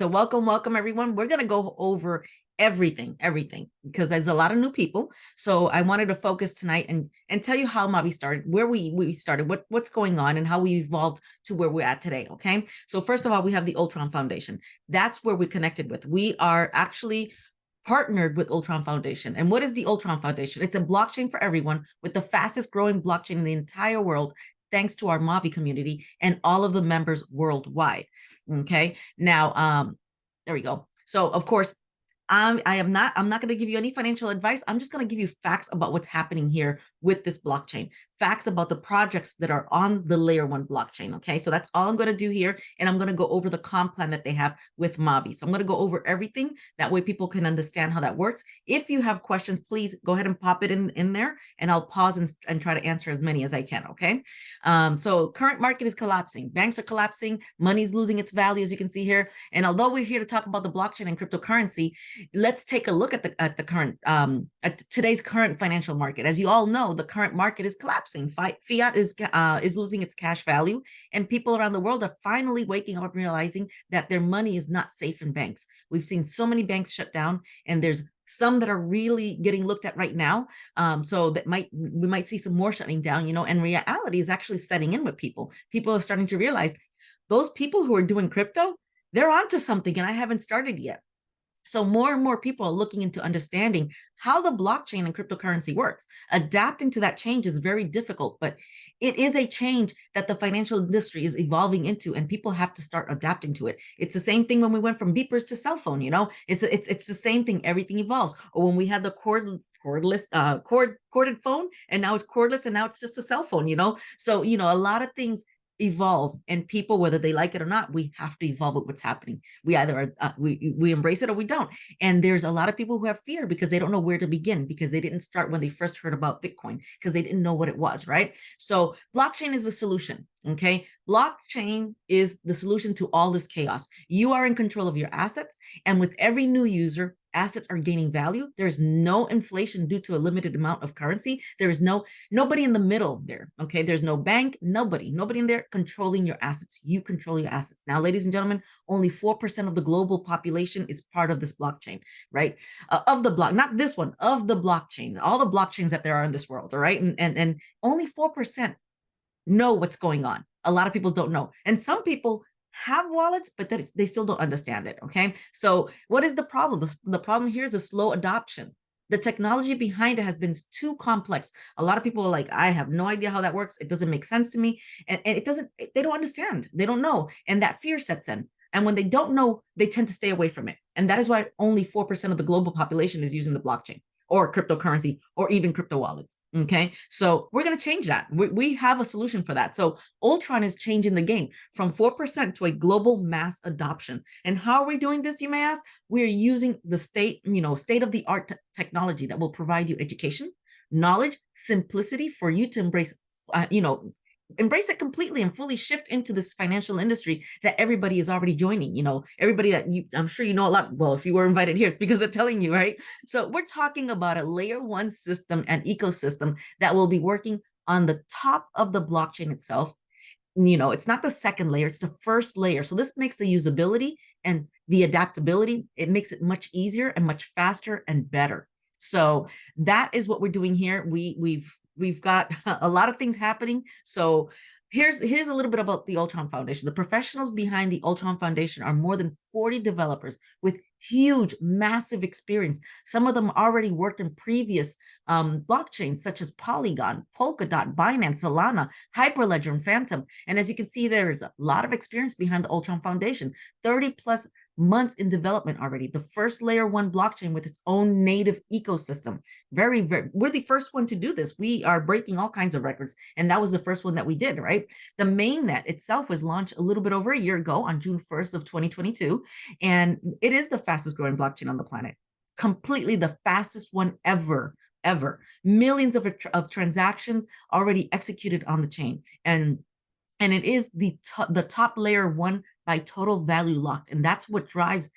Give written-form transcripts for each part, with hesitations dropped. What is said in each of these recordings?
So welcome everyone. We're going to go over everything, because there's a lot of new people. So I wanted to focus tonight and tell you how Maui started, where we started, what's going on, and how we evolved to where we're at today. Okay. So first of all, we have the Ultron Foundation. That's where we connected with. We are actually partnered with Ultron Foundation. And what is the Ultron Foundation? It's a blockchain for everyone, with the fastest growing blockchain in the entire world, thanks to our Maui community and all of the members worldwide. Okay. Now, there we go. So of course, I'm not going to give you any financial advice. I'm just going to give you facts about what's happening here with this blockchain, facts about the projects that are on the layer one blockchain. Okay. So that's all I'm going to do here. And I'm going to go over the comp plan that they have with Mavi. So I'm going to go over everything. That way people can understand how that works. If you have questions, please go ahead and pop it in there, and I'll pause and try to answer as many as I can. Okay. So current market is collapsing. Banks are collapsing. Money's losing its value, as you can see here. And although we're here to talk about the blockchain and cryptocurrency, let's take a look at the current at today's current financial market. As you all know, the current market is collapsing. Fiat is losing its cash value, and people around the world are finally waking up and realizing that their money is not safe in banks. We've seen so many banks shut down, and there's some that are really getting looked at right now. So that we might see some more shutting down, and reality is actually setting in with people. People are starting to realize those people who are doing crypto, they're onto something, and I haven't started yet. So more and more people are looking into understanding how the blockchain and cryptocurrency works. Adapting to that change is very difficult, but it is a change that the financial industry is evolving into, and people have to start adapting to it. It's the same thing when we went from beepers to cell phone. It's the same thing. Everything evolves. Or when we had the corded phone, and now it's cordless, and now it's just a cell phone. So a lot of things evolve, and people, whether they like it or not, we have to evolve with what's happening. We either we embrace it or we don't. And there's a lot of people who have fear because they don't know where to begin, because they didn't start when they first heard about Bitcoin, because they didn't know what it was, right? So blockchain is the solution. Okay, blockchain is the solution to all this chaos. You are in control of your assets, and with every new user, assets are gaining value. There's no inflation due to a limited amount of currency. There is nobody in the middle there. Okay, there's no bank, nobody in there controlling your assets. You control your assets. Now, ladies and gentlemen, only 4% of the global population is part of this blockchain, right? Of the block, not this one, of the blockchain, all the blockchains that there are in this world, all right? And only 4% know what's going on. A lot of people don't know. And some people have wallets, but they still don't understand it. Okay. So what is the problem? The problem here is a slow adoption. The technology behind it has been too complex. A lot of people are like, I have no idea how that works. It doesn't make sense to me. And they don't understand. They don't know. And that fear sets in. And when they don't know, they tend to stay away from it. And that is why only 4% of the global population is using the blockchain or cryptocurrency or even crypto wallets. Okay. So we're going to change that. We have a solution for that. So Ultron is changing the game from 4% to a global mass adoption. And how are we doing this, you may ask? We're using the state of the art technology that will provide you education, knowledge, simplicity for you to embrace it completely and fully shift into this financial industry that everybody is already joining. Everybody that I'm sure a lot. Well, if you were invited here, it's because they're telling you, right? So we're talking about a layer one system and ecosystem that will be working on the top of the blockchain itself. It's not the second layer, it's the first layer. So this makes the usability and the adaptability, it makes it much easier and much faster and better. So that is what we're doing here. We've got a lot of things happening. So here's a little bit about the Ultron Foundation. The professionals behind the Ultron Foundation are more than 40 developers with huge, massive experience. Some of them already worked in previous blockchains such as Polygon, Polkadot, Binance, Solana, Hyperledger, and Phantom. And as you can see, there's a lot of experience behind the Ultron Foundation, 30 plus months in development already. The first layer one blockchain with its own native ecosystem. Very, we're the first one to do this. We are breaking all kinds of records. And that was the first one that we did, right? The mainnet itself was launched a little bit over a year ago on June 1st of 2022. And it is the fastest growing blockchain on the planet. Completely the fastest one ever. Millions of transactions already executed on the chain. And it is the top layer one by total value locked. And that's what drives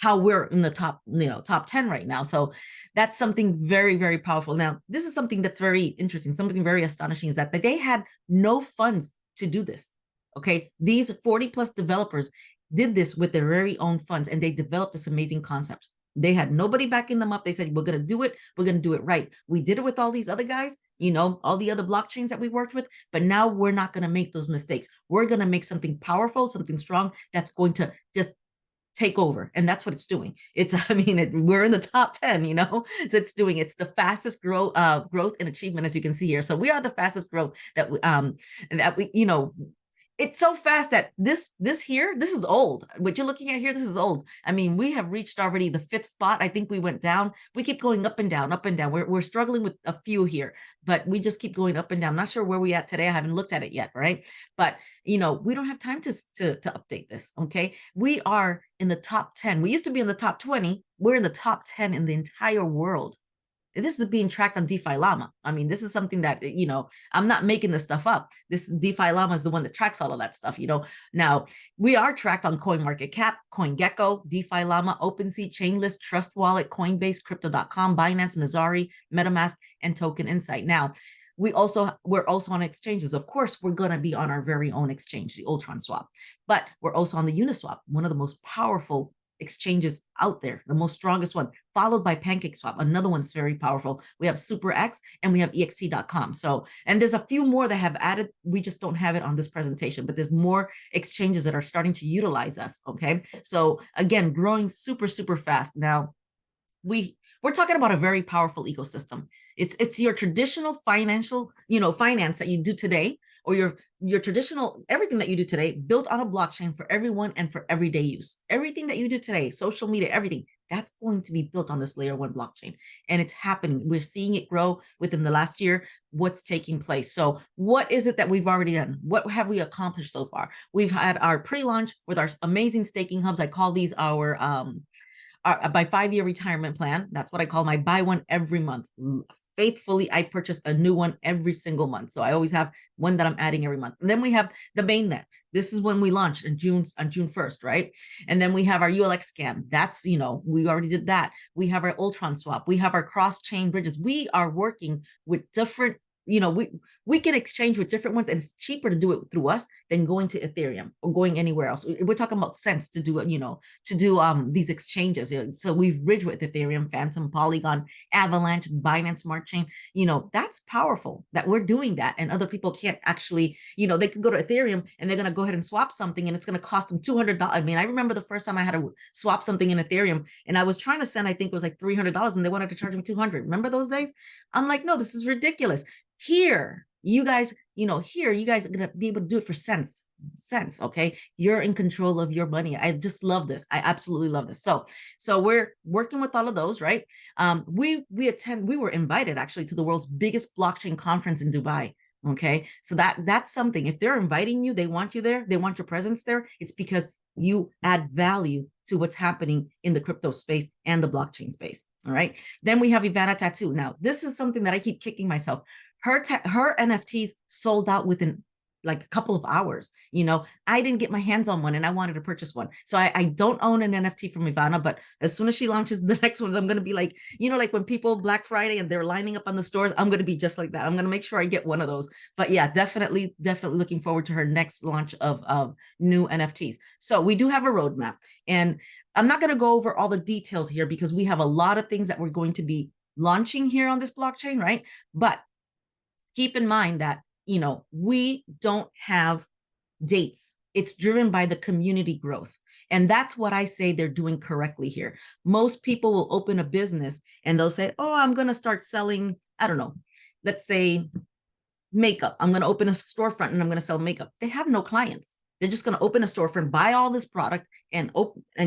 how we're in the top 10 right now. So that's something very, very powerful. Now, this is something that's very interesting. Something very astonishing is that they had no funds to do this. Okay. These 40 plus developers did this with their very own funds, and they developed this amazing concept. They had nobody backing them up. They said, we're going to do it. We're going to do it right. We did it with all these other guys, all the other blockchains that we worked with, but now we're not going to make those mistakes. We're going to make something powerful, something strong that's going to just take over. And that's what it's doing. We're in the top 10, so it's the fastest growth and achievement, as you can see here. So we are the fastest growth it's so fast that this is old. What you're looking at here, this is old. We have reached already the 5th spot. I think we went down. We keep going up and down, up and down. We're struggling with a few here, but we just keep going up and down. I'm not sure where we at today. I haven't looked at it yet, right? But we don't have time to update this. Okay, we are in the top 10. We used to be in the top 20. We're in the top 10 in the entire world. This is being tracked on DeFi Llama. This is something that, I'm not making this stuff up. This DeFi Llama is the one that tracks all of that stuff, Now, we are tracked on CoinMarketCap, CoinGecko, DeFi Llama, OpenSea, Chainlist, Trust Wallet, Coinbase, Crypto.com, Binance, Mizari, MetaMask, and Token Insight. Now, we're also on exchanges. Of course, we're going to be on our very own exchange, the Ultron swap, but we're also on the Uniswap, one of the most powerful exchanges out there, the most strongest one, followed by PancakeSwap. Another one's very powerful. We have SuperX and we have ext.com. So, and there's a few more that have added. We just don't have it on this presentation, but there's more exchanges that are starting to utilize us. Okay. So again, growing super, super fast. Now, we're talking about a very powerful ecosystem. It's your traditional financial, finance that you do today, or your traditional, everything that you do today, built on a blockchain for everyone and for everyday use. Everything that you do today, social media, everything, that's going to be built on this layer 1 blockchain. And it's happening. We're seeing it grow within the last year, what's taking place. So what is it that we've already done? What have we accomplished so far? We've had our pre-launch with our amazing staking hubs. I call these our my 5-year retirement plan. That's what I call my buy one every month. Faithfully, I purchase a new one every single month. So I always have one that I'm adding every month. And then we have the mainnet. This is when we launched on June 1st, right? And then we have our ULX scan. That's, we already did that. We have our Ultron swap. We have our cross-chain bridges. We are working with different, we can exchange with different ones, and it's cheaper to do it through us than going to Ethereum or going anywhere else. We're talking about cents to do it, to do these exchanges. So we've bridged with Ethereum, Phantom, Polygon, Avalanche, Binance Smart Chain. That's powerful that we're doing that, and other people can't actually, they could go to Ethereum and they're going to go ahead and swap something, and it's going to cost them $200. I remember the first time I had to swap something in Ethereum, and I was trying to send, I think it was like $300, and they wanted to charge me $200. Remember those days? I'm like, no, this is ridiculous. Here, you guys are going to be able to do it for cents. Okay. You're in control of your money. I just love this. I absolutely love this. So we're working with all of those, right? We were invited actually to the world's biggest blockchain conference in Dubai. Okay. So that's something. If they're inviting you, they want you there, they want your presence there. It's because you add value to what's happening in the crypto space and the blockchain space. All right. Then we have Ivana Tattoo. Now, this is something that I keep kicking myself. Her NFTs sold out within like a couple of hours. I didn't get my hands on one, and I wanted to purchase one. So I don't own an NFT from Ivana, but as soon as she launches the next ones, I'm going to be like, like when people Black Friday and they're lining up on the stores, I'm going to be just like that. I'm going to make sure I get one of those. But yeah, definitely looking forward to her next launch of new NFTs. So we do have a roadmap, and I'm not going to go over all the details here because we have a lot of things that we're going to be launching here on this blockchain, right? But keep in mind that, we don't have dates. It's driven by the community growth. And that's what I say they're doing correctly here. Most people will open a business and they'll say, oh, I'm going to start selling, I don't know, let's say makeup. I'm going to open a storefront and I'm going to sell makeup. They have no clients. They're just going to open a storefront, buy all this product, and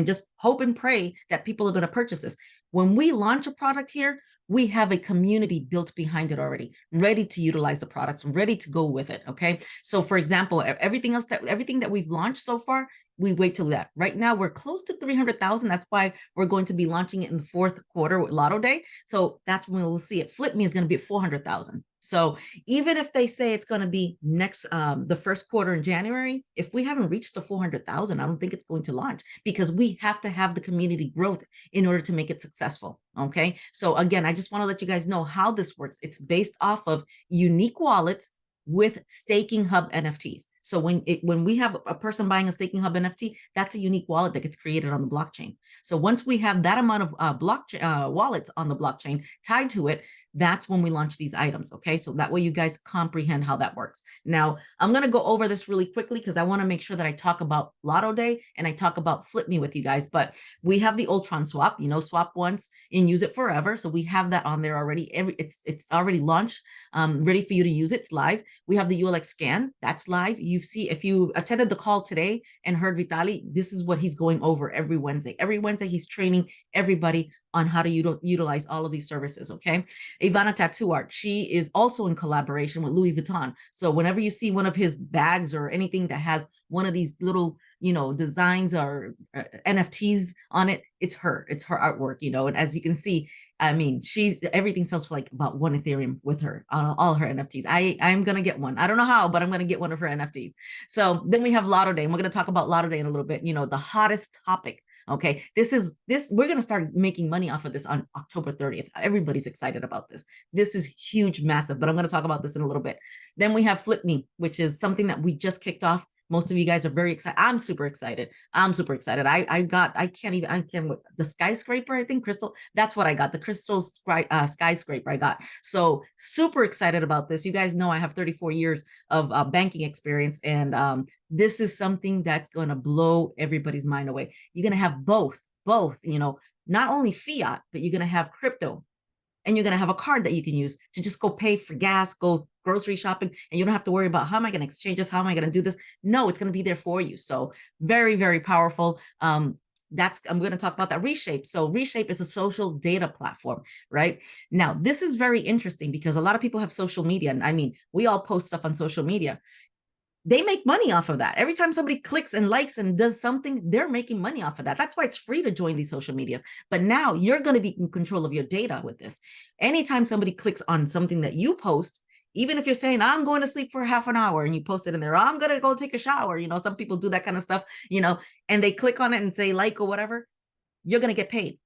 just hope and pray that people are going to purchase this. When we launch a product here, we have a community built behind it already, ready to utilize the products, ready to go with it. Okay. So for example, everything that we've launched so far, we wait till that. Right now, we're close to 300,000. That's why we're going to be launching it in the 4th quarter with Lotto Day. So that's when we'll see it. Flip Me is going to be at 400,000. So even if they say it's going to be next, the 1st quarter in January, if we haven't reached the 400,000, I don't think it's going to launch, because we have to have the community growth in order to make it successful. Okay. So again, I just want to let you guys know how this works. It's based off of unique wallets with staking hub NFTs. So when we have a person buying a staking hub NFT, that's a unique wallet that gets created on the blockchain. So once we have that amount of blockchain wallets on the blockchain tied to it, that's when we launch these items. Okay, so that way you guys comprehend how that works. Now I'm going to go over this really quickly because I want to make sure that I talk about Lotto Day and I talk about Flip Me with you guys. But we have the Ultron swap, swap once and use it forever. So we have that on there already. It's already launched, ready for you to use it. It's live. We have the ULX scan, that's live. You see, if you attended the call today and heard Vitali, this is what he's going over every Wednesday. Every Wednesday, he's training everybody on how to utilize all of these services. Okay. Ivana Tattoo Art, she is also in collaboration with Louis Vuitton. So whenever you see one of his bags or anything that has one of these little, designs or NFTs on it, it's her artwork, and as you can see, I mean, everything sells for like about 1 Ethereum with her on all her NFTs. I'm going to get one. I don't know how, but I'm going to get one of her NFTs. So then we have Lotto Day, and we're going to talk about Lotto Day in a little bit, the hottest topic. Okay, we're going to start making money off of this on October 30th. Everybody's excited about this. This is huge, massive, but I'm going to talk about this in a little bit. Then we have Flip Me, which is something that we just kicked off. Most of you guys are very excited. I'm super excited. I can't, the skyscraper, I think, crystal, that's what I got. The crystal skyscraper I got. So super excited about this. You guys know I have 34 years of banking experience, and this is something that's going to blow everybody's mind away. You're going to have both, not only fiat, but you're going to have crypto. And you're going to have a card that you can use to just go pay for gas, go grocery shopping, and you don't have to worry about how am I going to exchange this? How am I going to do this? No, it's going to be there for you. So very, very powerful. I'm going to talk about that. Reshape. So Reshape is a social data platform, right? Now, this is very interesting because a lot of people have social media. And I mean, we all post stuff on social media. They make money off of that. Every time somebody clicks and likes and does something, they're making money off of that. That's why it's free to join these social medias. But now you're going to be in control of your data with this. Anytime somebody clicks on something that you post, even if you're saying, I'm going to sleep for half an hour and you post it in there, I'm going to go take a shower. Some people do that kind of stuff, and they click on it and say like or whatever, you're going to get paid.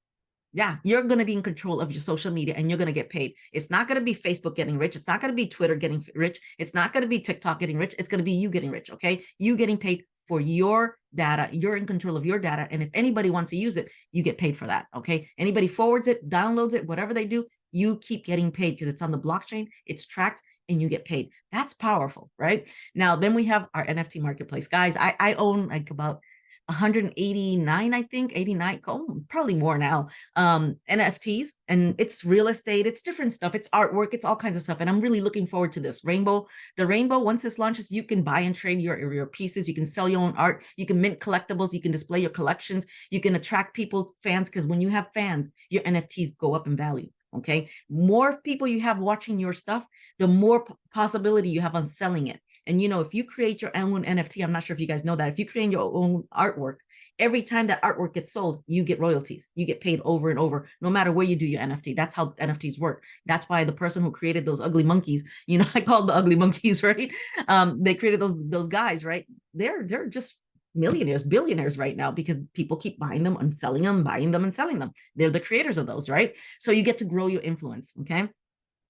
Yeah, you're going to be in control of your social media and you're going to get paid. It's not going to be Facebook getting rich. It's not going to be Twitter getting rich. It's not going to be TikTok getting rich. It's going to be you getting rich. Okay. You getting paid for your data. You're in control of your data. And if anybody wants to use it, you get paid for that. Okay. Anybody forwards it, downloads it, whatever they do, you keep getting paid because it's on the blockchain. It's tracked and you get paid. That's powerful, right? Now, then we have our NFT marketplace. Guys, I own like about 189, I think, 89, probably more now, NFTs, and it's real estate, it's different stuff, it's artwork, it's all kinds of stuff. And I'm really looking forward to this. The Rainbow, once this launches, you can buy and trade your pieces, you can sell your own art, you can mint collectibles, you can display your collections, you can attract people, fans, because when you have fans, your NFTs go up in value. Okay, more people you have watching your stuff, the more possibility you have on selling it. And if you create your own NFT, I'm not sure if you guys know that, if you create your own artwork, every time that artwork gets sold, you get royalties. You get paid over and over, no matter where you do your NFT. That's how NFTs work. That's why the person who created those ugly monkeys, I call the ugly monkeys, right? They created those guys, right? They're just millionaires, billionaires right now because people keep buying them and selling them, buying them and selling them. They're the creators of those, right? So you get to grow your influence. Okay.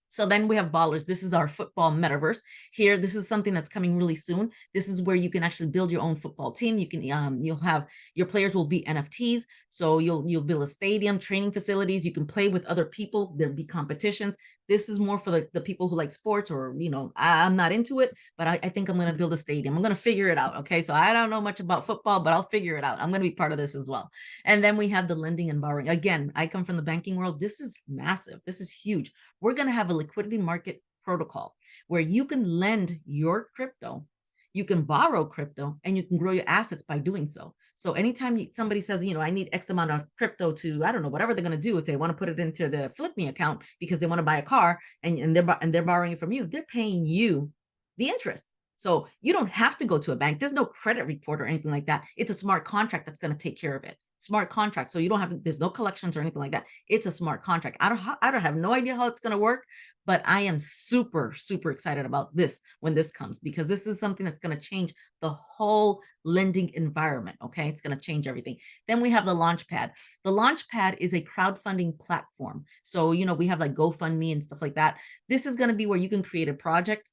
So then we have Ballers. This is our football metaverse here. This is something that's coming really soon. This is where you can actually build your own football team. You can, you'll have your players will be NFTs. So you'll build a stadium, training facilities. You can play with other people. There'll be competitions. This is more for the people who like sports or, I'm not into it, but I think I'm going to build a stadium. I'm going to figure it out. Okay. So I don't know much about football, but I'll figure it out. I'm going to be part of this as well. And then we have the lending and borrowing. Again, I come from the banking world. This is massive. This is huge. We're going to have a liquidity market protocol where you can lend your crypto, you can borrow crypto, and you can grow your assets by doing so. So anytime somebody says, I need X amount of crypto to, I don't know, whatever they're going to do, if they want to put it into the Flip Me account because they want to buy a car and they're borrowing it from you, they're paying you the interest. So you don't have to go to a bank. There's no credit report or anything like that. It's a smart contract that's going to take care of it. Smart contract. So you don't have, there's no collections or anything like that. It's a smart contract. I don't have no idea how it's going to work, but I am super, super excited about this when this comes, because this is something that's going to change the whole lending environment. Okay. It's going to change everything. Then we have the Launchpad. The Launchpad is a crowdfunding platform. So, we have like GoFundMe and stuff like that. This is going to be where you can create a project.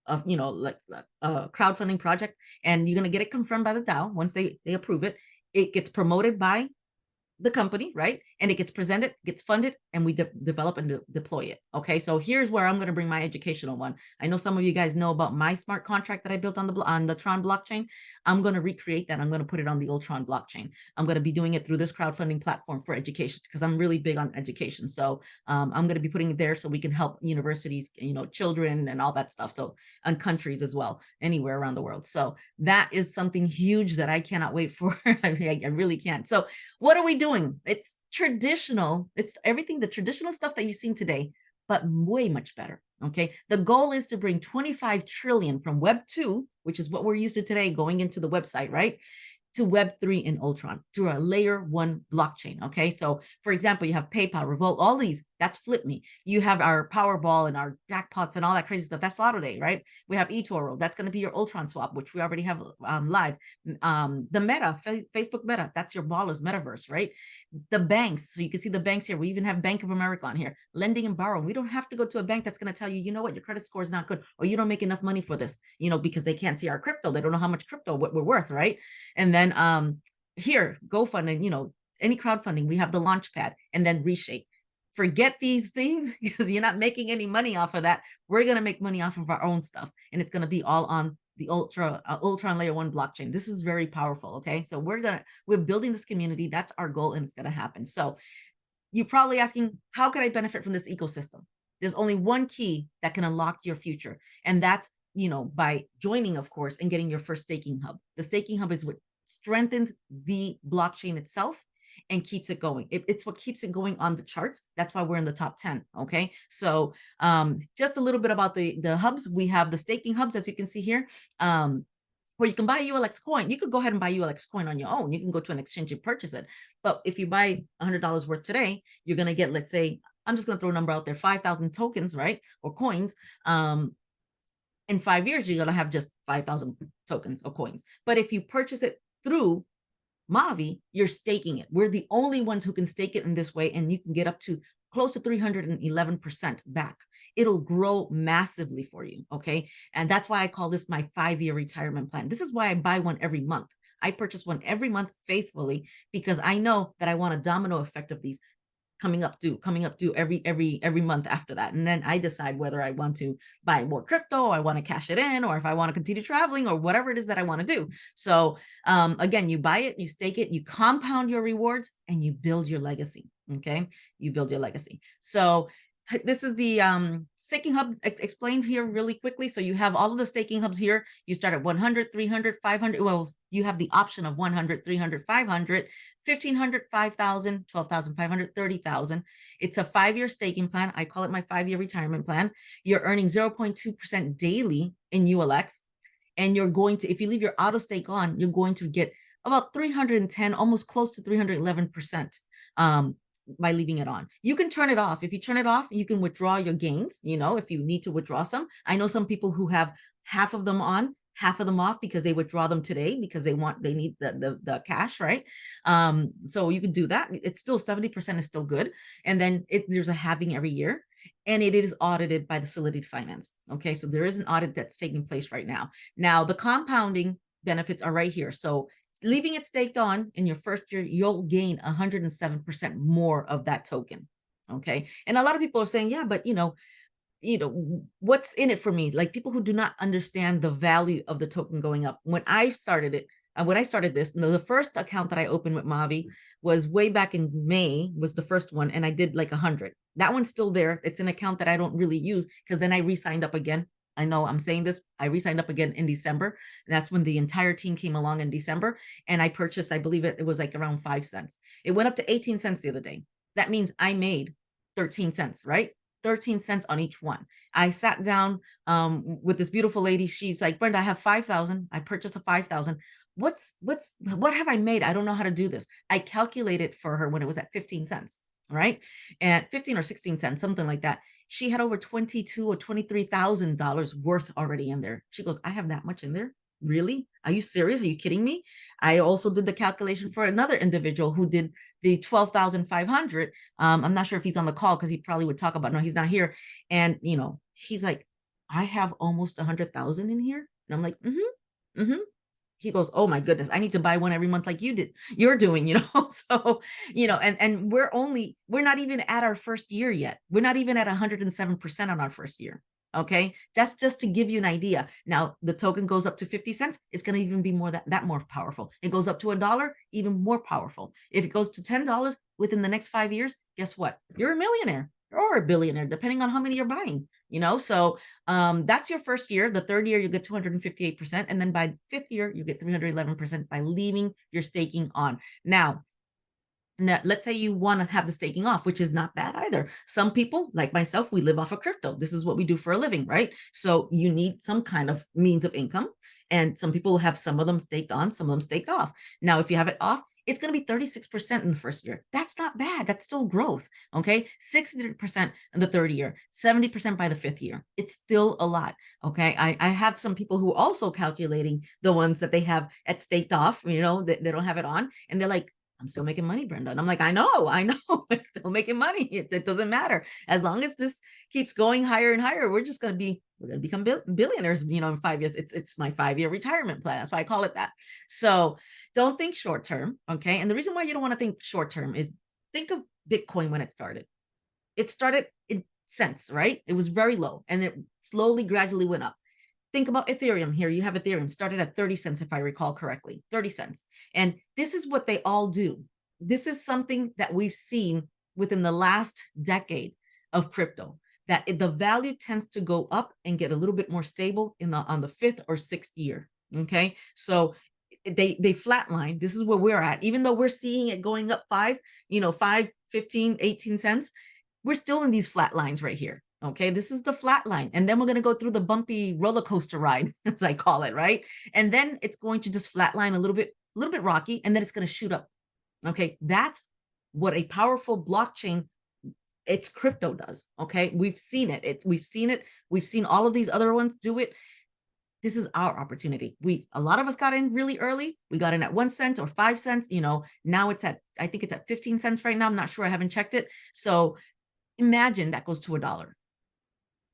of, like a crowdfunding project, and you're going to get it confirmed by the DAO. Once they approve it, it gets promoted by the company, right? And it gets presented, gets funded, and we develop and deploy it. Okay, so here's where I'm going to bring my educational one. I know some of you guys know about my smart contract that I built on the Tron blockchain. I'm going to recreate that. I'm going to put it on the Ultron blockchain. I'm going to be doing it through this crowdfunding platform for education, because I'm really big on education. So I'm going to be putting it there so we can help universities, children and all that stuff. So, and countries as well, anywhere around the world. So that is something huge that I cannot wait for. I really can't. So what are we doing? It's traditional. It's everything, the traditional stuff that you've seen today, but way much better. Okay. The goal is to bring 25 trillion from Web 2, which is what we're used to today, going into the website, right, to Web3 in Ultron through a layer 1 blockchain. Okay. So for example, you have PayPal, Revolt, all these, that's Flip.me. You have our Powerball and our jackpots and all that crazy stuff. That's Lotto Day, right? We have eToro. That's going to be your Ultron swap, which we already have live. The Meta, Facebook Meta, that's your Ballers metaverse, right? The banks. So you can see the banks here. We even have Bank of America on here, lending and borrowing. We don't have to go to a bank that's going to tell you, you know what, your credit score is not good, or you don't make enough money for this, because they can't see our crypto. They don't know how much crypto, what we're worth, right? And then here, GoFundMe, any crowdfunding, we have the Launchpad, and then Reshape. Forget these things, because you're not making any money off of that. We're going to make money off of our own stuff, and it's going to be all on the Ultron layer 1 blockchain. This is very powerful. Okay, so we're building this community. That's our goal, and it's going to happen. So you're probably asking, how can I benefit from this ecosystem? There's only one key that can unlock your future, and that's by joining, of course, and getting your first staking hub. The staking hub is what strengthens the blockchain itself and keeps it going. It's what keeps it going on the charts. That's why we're in the top 10. Okay, so just a little bit about the hubs. We have the staking hubs, as you can see here, where you can buy ULX coin. You could go ahead and buy ULX coin on your own. You can go to an exchange and purchase it. But if you buy $100 worth today, you're going to get, let's say, I'm just going to throw a number out there, 5,000 tokens, right, or coins. In 5 years, you're going to have just 5,000 tokens or coins. But if you purchase it through Maui, you're staking it. We're the only ones who can stake it in this way, and you can get up to close to 311% back. It'll grow massively for you, okay? And that's why I call this my 5-year retirement plan. This is why I buy one every month. I purchase one every month faithfully, because I know that I want a domino effect of these coming up due every month after that. And then I decide whether I want to buy more crypto, or I want to cash it in, or if I want to continue traveling, or whatever it is that I want to do. So again, you buy it, you stake it, you compound your rewards, and you build your legacy. Okay, you build your legacy. So this is the staking hub explained here really quickly. So you have all of the staking hubs here. You start at 100, 300, 500. Well, you have the option of 100, 300, 500, 1,500, 5,000, 12,500, 30,000. It's a 5-year staking plan. I call it my 5-year retirement plan. You're earning 0.2% daily in ULX. And you're going to, if you leave your auto stake on, you're going to get about 310, almost close to 311%. By leaving it on. You can turn it off. If you turn it off, you can withdraw your gains, if you need to withdraw some. I know some people who have half of them on, half of them off, because they withdraw them today because they need the cash, right? So you can do that. It's still 70% is still good. And then there's a halving every year, and it is audited by the Solidity Finance. Okay, so there is an audit that's taking place right now. Now the compounding benefits are right here. So leaving it staked on in your first year, you'll gain 107% more of that token. Okay. And a lot of people are saying, yeah, but what's in it for me? Like, people who do not understand the value of the token going up. When I started this, the first account that I opened with Mavi was way back in May, was the first one. And I did like 100. That one's still there. It's an account that I don't really use, because then I re-signed up again. I know I'm saying this. I re-signed up again in December. And that's when the entire team came along in December. And I purchased, I believe it was like around 5 cents. It went up to 18 cents the other day. That means I made 13 cents, right? 13 cents on each one. I sat down with this beautiful lady. She's like, Brenda, I have 5,000. I purchased a 5,000. What have I made? I don't know how to do this. I calculated for her when it was at 15 cents, right? At 15 or 16 cents, something like that. She had over $22,000 or $23,000 worth already in there. She goes, I have that much in there? Really? Are you serious? Are you kidding me? I also did the calculation for another individual who did the 12,500. I'm not sure if he's on the call, because he probably would talk about, no, he's not here. And, he's like, I have almost 100,000 in here. And I'm like, mm-hmm. He goes, oh my goodness, I need to buy one every month like you're doing, So, and we're not even at our first year yet. We're not even at 107% on our first year. Okay. That's just to give you an idea. Now the token goes up to 50 cents. It's going to even be that more powerful. It goes up to $1, even more powerful. If it goes to $10 within the next 5 years, guess what? You're a millionaire or a billionaire, depending on how many you're buying, So that's your first year. The third year, you get 258%. And then by the fifth year, you get 311% by leaving your staking on. Now, let's say you want to have the staking off, which is not bad either. Some people, like myself, we live off of crypto. This is what we do for a living, right? So you need some kind of means of income. And some people have some of them staked on, some of them staked off. Now, if you have it off, it's going to be 36% in the first year. That's not bad. That's still growth. Okay. 60% in the third year, 70% by the fifth year. It's still a lot. Okay. I have some people who also calculating the ones that they have at staked off, they don't have it on. And they're like, I'm still making money, Brenda. And I'm like, I know, I'm still making money. It doesn't matter. As long as this keeps going higher and higher, we're going to become billionaires, in 5 years. It's my 5-year retirement plan. That's why I call it that. So don't think short term. Okay. And the reason why you don't want to think short term is think of Bitcoin when it started. It started in cents, right? It was very low and it slowly, gradually went up. Think about Ethereum here. You have Ethereum started at 30 cents, if I recall correctly, 30 cents. And this is what they all do. This is something that we've seen within the last decade of crypto, that the value tends to go up and get a little bit more stable on the fifth or sixth year. Okay. So they flatline. This is where we're at. Even though we're seeing it going up 5, 15, 18 cents, we're still in these flat lines right here. Okay, this is the flat line. And then we're going to go through the bumpy roller coaster ride, as I call it, right? And then it's going to just flatline a little bit rocky, and then it's going to shoot up. Okay, that's what a powerful blockchain, it's crypto does. Okay, we've seen it. We've seen all of these other ones do it. This is our opportunity. A lot of us got in really early. We got in at 1 cent or 5 cents. Now I think it's at 15 cents right now. I'm not sure. I haven't checked it. So imagine that goes to $1.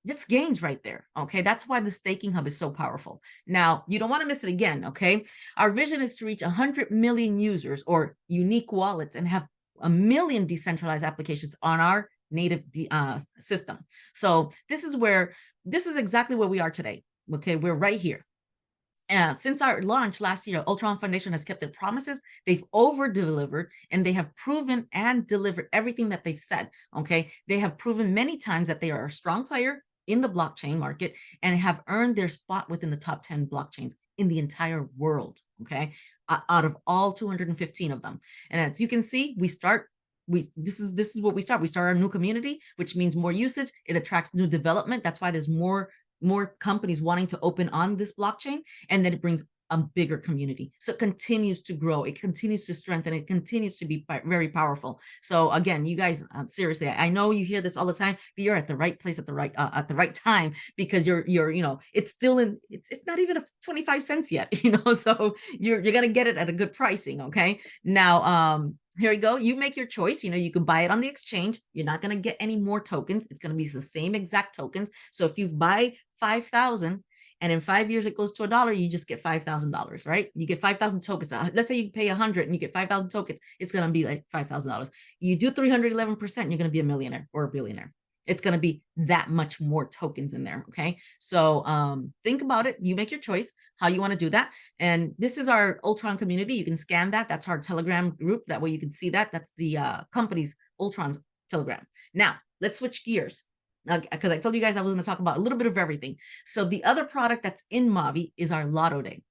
It's gains right there. Okay. That's why the staking hub is so powerful. Now, you don't want to miss it again. Okay. Our vision is to reach 100 million users or unique wallets and have 1 million decentralized applications on our native system. So this is exactly where we are today. Okay. We're right here. And since our launch last year, Ultron Foundation has kept their promises. They've over-delivered and they have proven and delivered everything that they've said. Okay. They have proven many times that they are a strong player in the blockchain market and have earned their spot within the top 10 blockchains in the entire world. Okay. Out of all 215 of them. And as you can see, this is what we start. We start our new community, which means more usage. It attracts new development. That's why there's more companies wanting to open on this blockchain, and then it brings a bigger community. So it continues to grow, it continues to strengthen, it continues to be very powerful. So again, you guys, seriously, I know you hear this all the time, but you're at the right place at the right time, because you're it's still it's not even 25 cents yet, so you're gonna get it at a good pricing. Okay, now here we go. You make your choice. You can buy it on the exchange. You're not going to get any more tokens. It's going to be the same exact tokens. So if you buy 5,000 and in 5 years it goes to $1, you just get $5,000, right? You get 5,000 tokens. Let's say you pay 100 and you get 5,000 tokens. It's going to be like $5,000. You do 311%, you're going to be a millionaire or a billionaire. It's going to be that much more tokens in there. Okay. So think about it. You make your choice how you want to do that. And this is our Ultron community. You can scan that. That's our Telegram group. That way you can see that. That's the company's Ultron's Telegram. Now let's switch gears, because I told you guys I was going to talk about a little bit of everything. So the other product that's in Maui is our Lotto Day.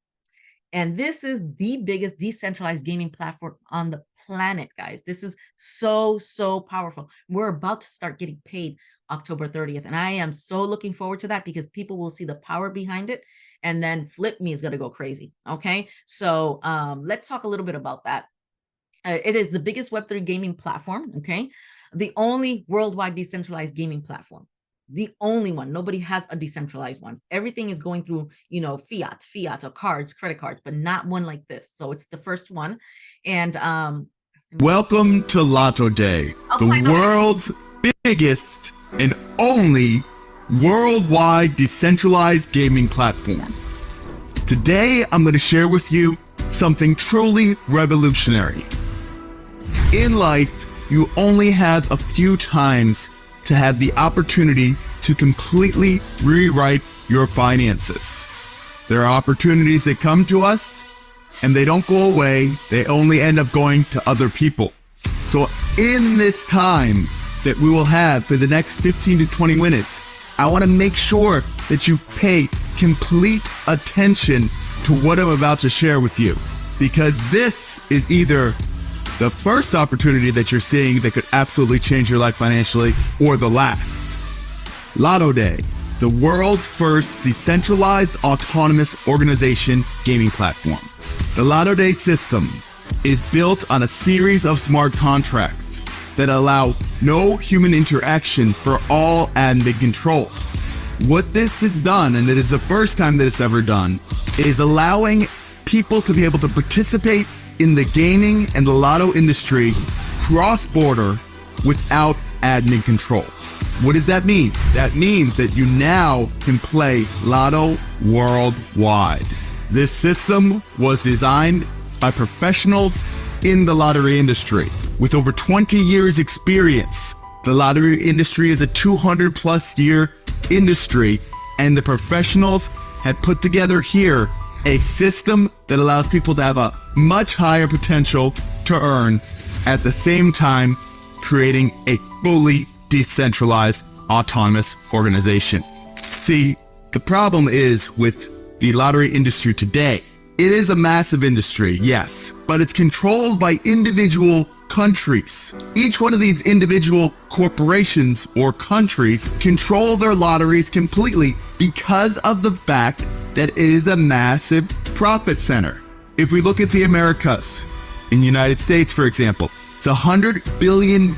And this is the biggest decentralized gaming platform on the planet, guys. This is so powerful. We're about to start getting paid October 30th. And I am so looking forward to that, because people will see the power behind it. And then Flip Me is going to go crazy. Okay. So let's talk a little bit about that. It is the biggest Web3 gaming platform. Okay. The only worldwide decentralized gaming platform. The only one. Nobody has a decentralized one. Everything is going through, fiat or cards, credit cards, but not one like this. So it's the first one. And welcome to Lotto Day, the world's biggest and only worldwide decentralized gaming platform. Today, I'm going to share with you something truly revolutionary. In life, you only have a few times to have the opportunity to completely rewrite your finances. There are opportunities that come to us and they don't go away. They only end up going to other people. So in this time that we will have for the next 15 to 20 minutes, I want to make sure that you pay complete attention to what I'm about to share with you, because this is either the first opportunity that you're seeing that could absolutely change your life financially, or the last. Lotto Day, the world's first decentralized autonomous organization gaming platform. The Lotto Day system is built on a series of smart contracts that allow no human interaction for all admin control. What this has done, and it is the first time that it's ever done, is allowing people to be able to participate in the gaming and the lotto industry cross-border without admin control. What does that mean? That means that you now can play Lotto worldwide. This system was designed by professionals in the lottery industry with over 20 years experience. The lottery industry is a 200+ year industry, and the professionals had put together here a system that allows people to have a much higher potential to earn, at the same time creating a fully decentralized autonomous organization. See, the problem is with the lottery industry today, it is a massive industry, yes, but it's controlled by individual countries. Each one of these individual corporations or countries control their lotteries completely because of the fact that it is a massive profit center. If we look at the Americas, in the United States, for example, it's $100 billion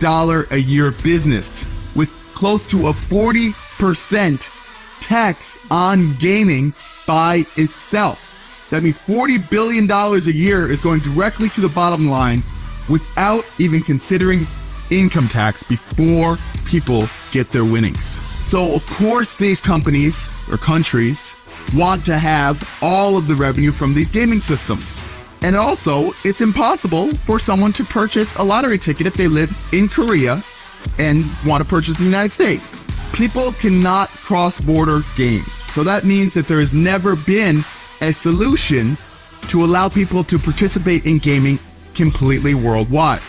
a year business with close to a 40% tax on gaming by itself. That means $40 billion a year is going directly to the bottom line without even considering income tax before people get their winnings. So of course these companies or countries want to have all of the revenue from these gaming systems. And also, it's impossible for someone to purchase a lottery ticket if they live in Korea and want to purchase in the United States. People cannot cross-border game. So that means that there has never been a solution to allow people to participate in gaming completely worldwide.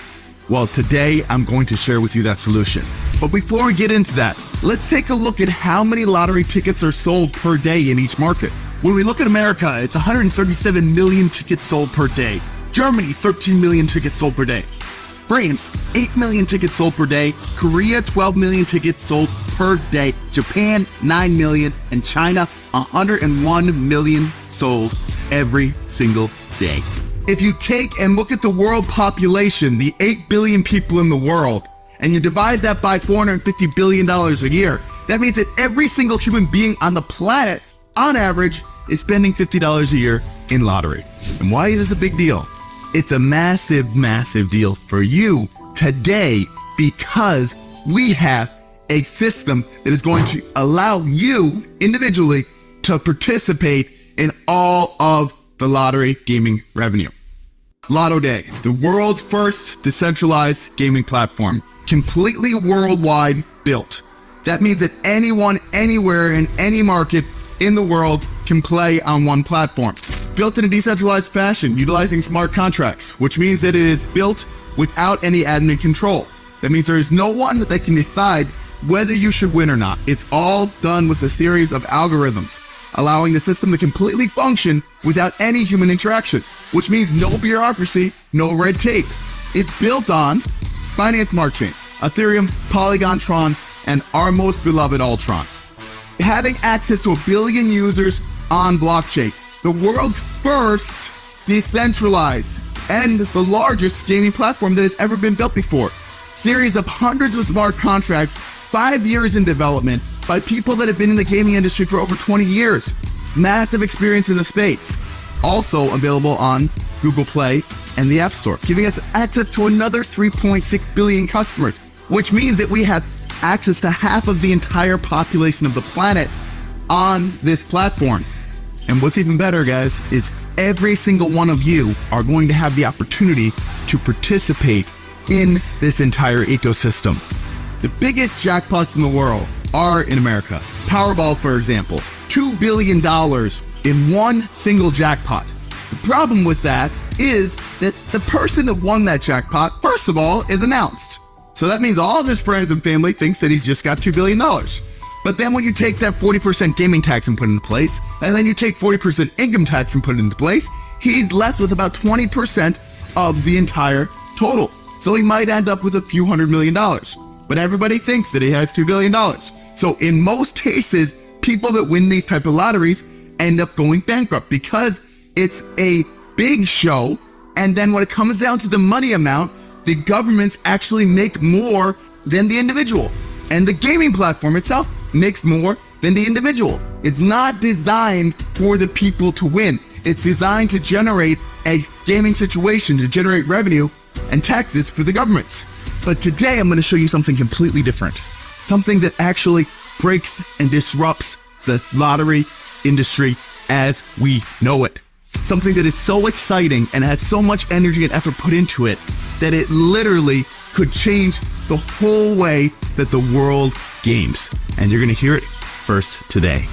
Well, today I'm going to share with you that solution. But before we get into that, let's take a look at how many lottery tickets are sold per day in each market. When we look at America, it's 137 million tickets sold per day. Germany, 13 million tickets sold per day. France, 8 million tickets sold per day. Korea, 12 million tickets sold per day. Japan, 9 million. And China, 101 million sold every single day. If you take and look at the world population, the 8 billion people in the world, and you divide that by $450 billion a year, that means that every single human being on the planet, on average, is spending $50 a year in lottery. And why is this a big deal? It's a massive, massive deal for you today because we have a system that is going to allow you individually to participate in all of the lottery gaming revenue. Lotto Day, the world's first decentralized gaming platform, completely worldwide built. That means that anyone, anywhere, in any market in the world can play on one platform. Built in a decentralized fashion, utilizing smart contracts, which means that it is built without any admin control. That means there is no one that can decide whether you should win or not. It's all done with a series of algorithms, allowing the system to completely function without any human interaction, which means no bureaucracy, no red tape. It's built on Binance Smart Chain, Ethereum, Polygon, Tron, and our most beloved Ultron. Having access to 1 billion users on blockchain, the world's first decentralized and the largest gaming platform that has ever been built before. Series of hundreds of smart contracts, 5 years in development by people that have been in the gaming industry for over 20 years. Massive experience in the space. Also available on Google Play and the App Store, giving us access to another 3.6 billion customers, which means that we have access to half of the entire population of the planet on this platform. And what's even better, guys, is every single one of you are going to have the opportunity to participate in this entire ecosystem. The biggest jackpots in the world are in America. Powerball, for example, $2 billion in one single jackpot. The problem with that is that the person that won that jackpot, first of all, is announced. So that means all of his friends and family thinks that he's just got $2 billion. But then when you take that 40% gaming tax and put it into place, and then you take 40% income tax and put it into place, he's left with about 20% of the entire total. So he might end up with a few $100 million. But everybody thinks that he has $2 billion. So in most cases, people that win these type of lotteries end up going bankrupt because it's a big show. And then when it comes down to the money amount, the governments actually make more than the individual. And the gaming platform itself makes more than the individual. It's not designed for the people to win. It's designed to generate a gaming situation, to generate revenue and taxes for the governments. But today I'm going to show you something completely different. Something that actually breaks and disrupts the lottery industry as we know it. Something that is so exciting and has so much energy and effort put into it that it literally could change the whole way that the world games. And you're going to hear it first today.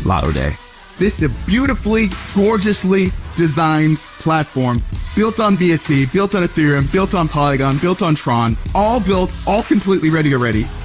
Lotto Day. This is a beautifully, gorgeously designed platform built on BSC, built on Ethereum, built on Polygon, built on Tron, all built, all completely ready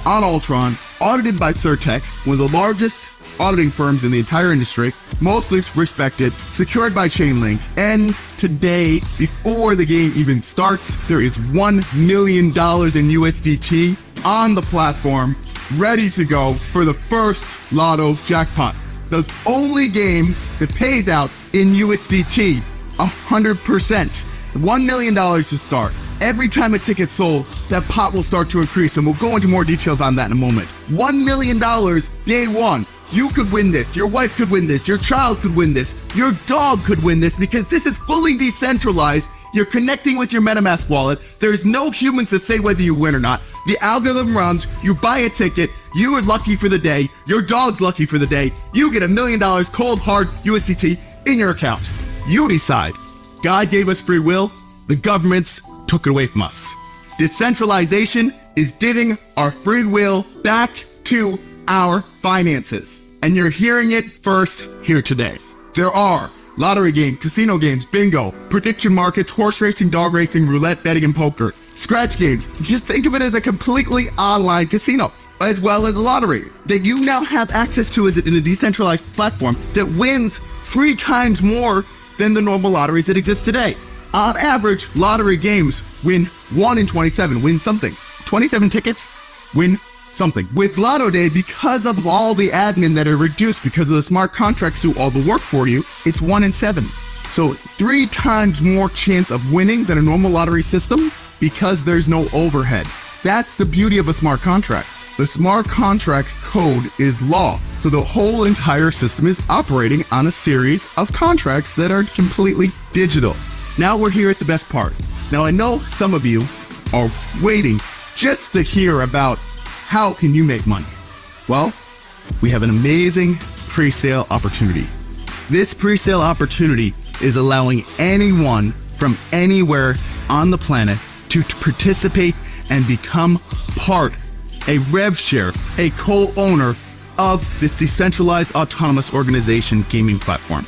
on Ultron, audited by Certec, one of the largest auditing firms in the entire industry, mostly respected, secured by Chainlink. And today, before the game even starts, there is $1 million in USDT on the platform, ready to go for the first Lotto jackpot. The only game that pays out in USDT, 100%. $1 million to start. Every time a ticket's sold, that pot will start to increase, and we'll go into more details on that in a moment. $1 million day one. You could win this, your wife could win this, your child could win this, your dog could win this, because this is fully decentralized. You're connecting with your MetaMask wallet. There's no humans to say whether you win or not. The algorithm runs, you buy a ticket, you are lucky for the day, your dog's lucky for the day, you get $1 million cold hard USDT in your account. You decide. God gave us free will, the governments took it away from us. Decentralization is giving our free will back to our finances. And you're hearing it first here today. There are lottery games, casino games, bingo, prediction markets, horse racing, dog racing, roulette, betting, and poker. Scratch games. Just think of it as a completely online casino, as well as a lottery that you now have access to in a decentralized platform that wins 3 times more than the normal lotteries that exist today. On average, lottery games win 1 in 27, win something. 27 tickets, win something. With Lotto Day, because of all the admin that are reduced because of the smart contracts do all the work for you, it's 1 in 7. So 3 times more chance of winning than a normal lottery system because there's no overhead. That's the beauty of a smart contract. The smart contract code is law. So the whole entire system is operating on a series of contracts that are completely digital. Now we're here at the best part. Now I know some of you are waiting just to hear about how can you make money. Well, we have an amazing pre-sale opportunity. This pre-sale opportunity is allowing anyone from anywhere on the planet to participate and become part, a rev share, a co-owner of this decentralized autonomous organization gaming platform.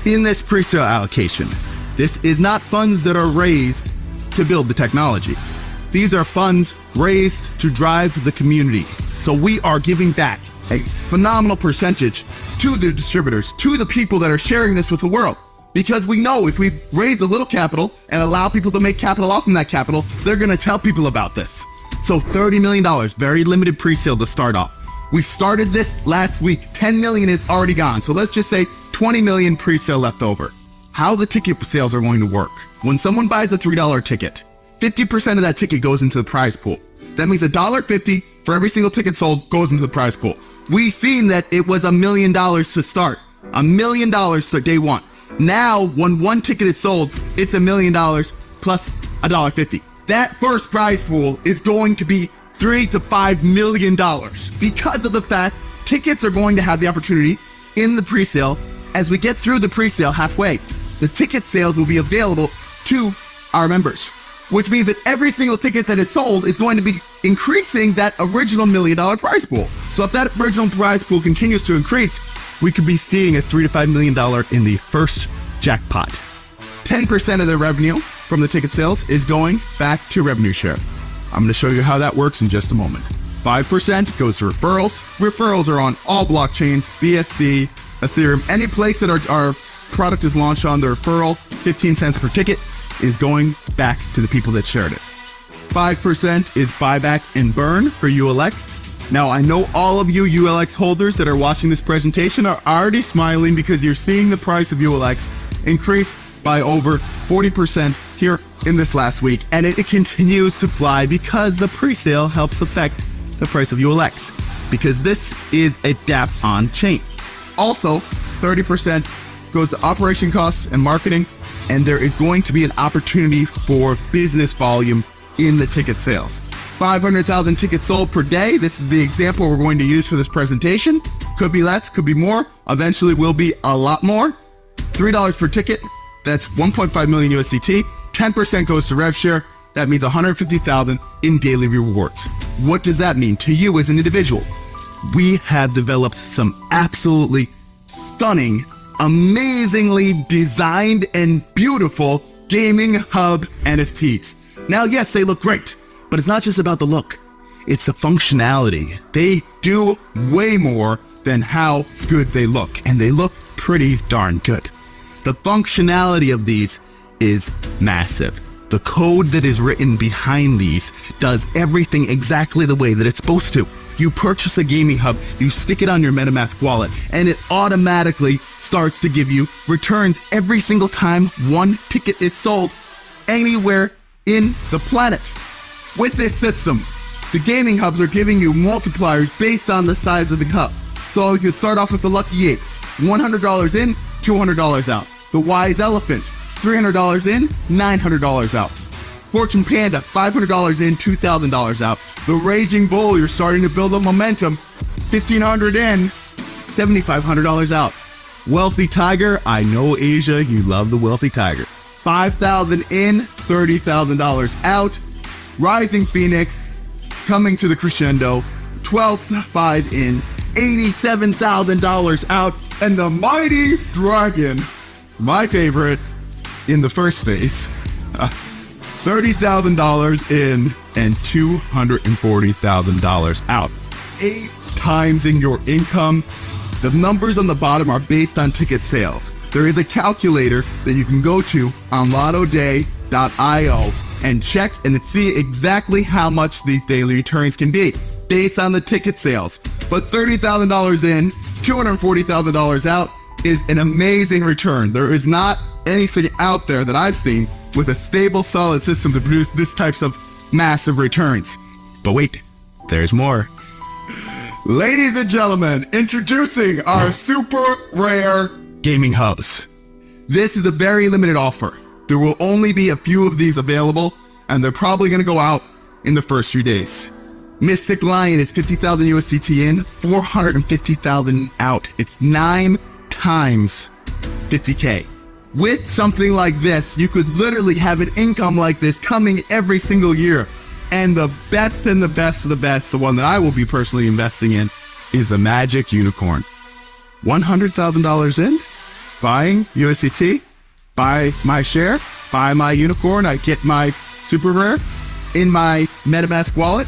In this pre-sale allocation, this is not funds that are raised to build the technology. These are funds raised to drive the community. So we are giving back a phenomenal percentage to the distributors, to the people that are sharing this with the world. Because we know if we raise a little capital and allow people to make capital off from that capital, they're gonna tell people about this. So $30 million, very limited pre-sale to start off. We started this last week, 10 million is already gone. So let's just say 20 million pre-sale left over. How the ticket sales are going to work. When someone buys a $3 ticket, 50% of that ticket goes into the prize pool. That means $1.50 for every single ticket sold goes into the prize pool. We've seen that it was $1 million to start. $1 million for day one. Now, when one ticket is sold, it's $1 million plus $1.50. That first prize pool is going to be $3 to $5 million because of the fact tickets are going to have the opportunity in the pre-sale. As we get through the pre-sale halfway, the ticket sales will be available to our members, which means that every single ticket that is sold is going to be increasing that original $1 million prize pool. So if that original prize pool continues to increase, we could be seeing a $3 to $5 million in the first jackpot. 10% of the revenue from the ticket sales is going back to revenue share. I'm going to show you how that works in just a moment. 5% goes to referrals. Referrals are on all blockchains, BSC, Ethereum, any place that our product is launched on. The referral, 15 cents per ticket, is going back to the people that shared it. 5% is buyback and burn for ULX. Now, I know all of you ULX holders that are watching this presentation are already smiling because you're seeing the price of ULX increase by over 40% here in this last week, and it continues to fly because the pre-sale helps affect the price of ULX, because this is a dApp on chain. Also, 30% goes to operation costs and marketing, and there is going to be an opportunity for business volume in the ticket sales. 500,000 tickets sold per day. This is the example we're going to use for this presentation. Could be less, could be more. Eventually will be a lot more. $3 per ticket. That's 1.5 million USDT. 10% goes to rev share. That means 150,000 in daily rewards. What does that mean to you as an individual? We have developed some absolutely stunning, amazingly designed and beautiful gaming hub NFTs. Now, yes, they look great, but it's not just about the look. It's the functionality. They do way more than how good they look, and they look pretty darn good. The functionality of these is massive. The code that is written behind these does everything exactly the way that it's supposed to. You purchase a gaming hub, you stick it on your MetaMask wallet, and it automatically starts to give you returns every single time one ticket is sold anywhere in the planet. With this system, the gaming hubs are giving you multipliers based on the size of the hub. So you could start off with the Lucky 8, $100 in, $200 out. The Wise Elephant, $300 in, $900 out. Fortune Panda, $500 in, $2,000 out. The Raging Bull, you're starting to build up momentum, $1,500 in, $7,500 out. Wealthy Tiger, I know Asia, you love the Wealthy Tiger. $5,000 in, $30,000 out. Rising Phoenix, coming to the crescendo, $12,500 in, $87,000 out. And the Mighty Dragon, my favorite, in the first phase, $30,000 in and $240,000 out. 8 times in your income. The numbers on the bottom are based on ticket sales. There is a calculator that you can go to on lottoday.io and check and see exactly how much these daily returns can be based on the ticket sales. But $30,000 in, $240,000 out is an amazing return. There is not anything out there that I've seen with a stable, solid system to produce this types of massive returns. But wait, there's more. Ladies and gentlemen, introducing our super rare gaming hubs. This is a very limited offer. There will only be a few of these available, and they're probably going to go out in the first few days. Mystic Lion is 50,000 USDT in, 450,000 out. It's 9 times 50K. With something like this, you could literally have an income like this coming every single year. And the best and the best of the best, the one that I will be personally investing in, is a Magic Unicorn. $100,000 in, buying USDT, buy my share, buy my unicorn, I get my super rare in my MetaMask wallet,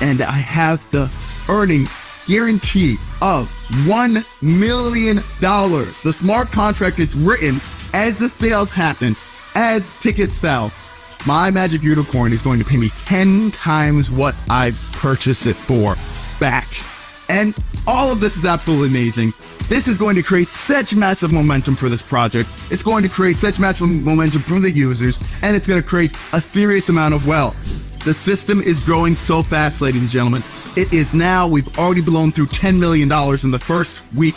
and I have the earnings guarantee of $1 million. The smart contract is written as the sales happen, as tickets sell. My Magic Unicorn is going to pay me 10 times what I've purchased it for back. And all of this is absolutely amazing. This is going to create such massive momentum for this project. It's going to create such massive momentum for the users, and it's going to create a serious amount of wealth. The system is growing so fast, ladies and gentlemen. It is now, we've already blown through $10 million in the first week.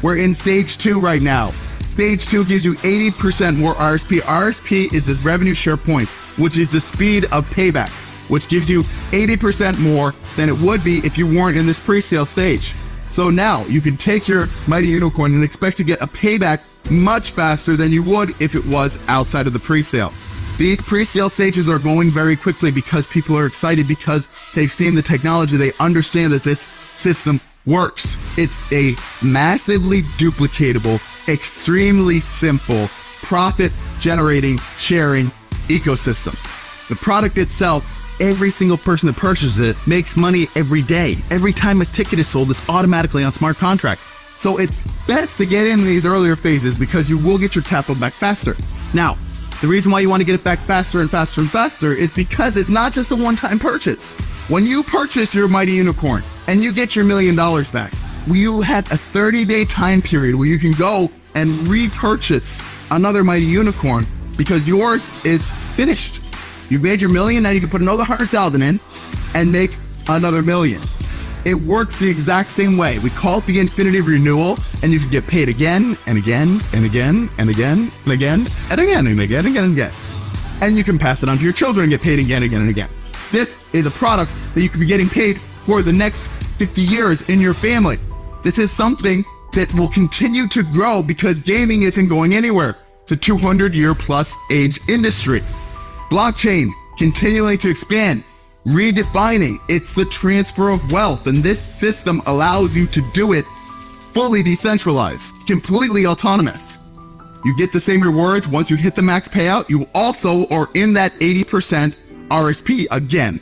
We're in stage 2 right now. Stage 2 gives you 80% more RSP. RSP is this revenue share points, which is the speed of payback. which gives you 80% more than it would be if you weren't in this pre-sale stage. So now you can take your Mighty Unicorn and expect to get a payback much faster than you would if it was outside of the pre-sale. These pre-sale stages are going very quickly because people are excited because they've seen the technology. They understand that this system works. It's a massively duplicatable, extremely simple, profit-generating, sharing ecosystem. The product itself, every single person that purchases it makes money every day. Every time a ticket is sold, it's automatically on smart contract. So it's best to get in these earlier phases because you will get your capital back faster. Now, the reason why you want to get it back faster and faster and faster is because it's not just a one-time purchase. When you purchase your Mighty Unicorn and you get your $1 million back, you had a 30-day time period where you can go and repurchase another Mighty Unicorn because yours is finished. You've made your $1 million, now you can put another 100,000 in and make another $1 million. It works the exact same way. We call it the infinity renewal, and you can get paid again and again and again and again and again and again and again and again and again. And you can pass it on to your children and get paid again, again and again. This is a product that you could be getting paid for the next 50 years in your family. This is something that will continue to grow because gaming isn't going anywhere. It's a 200-year plus age industry. Blockchain continuing to expand. Redefining, it's the transfer of wealth, and this system allows you to do it fully decentralized, completely autonomous. You get the same rewards once you hit the max payout. You also are in that 80% RSP again,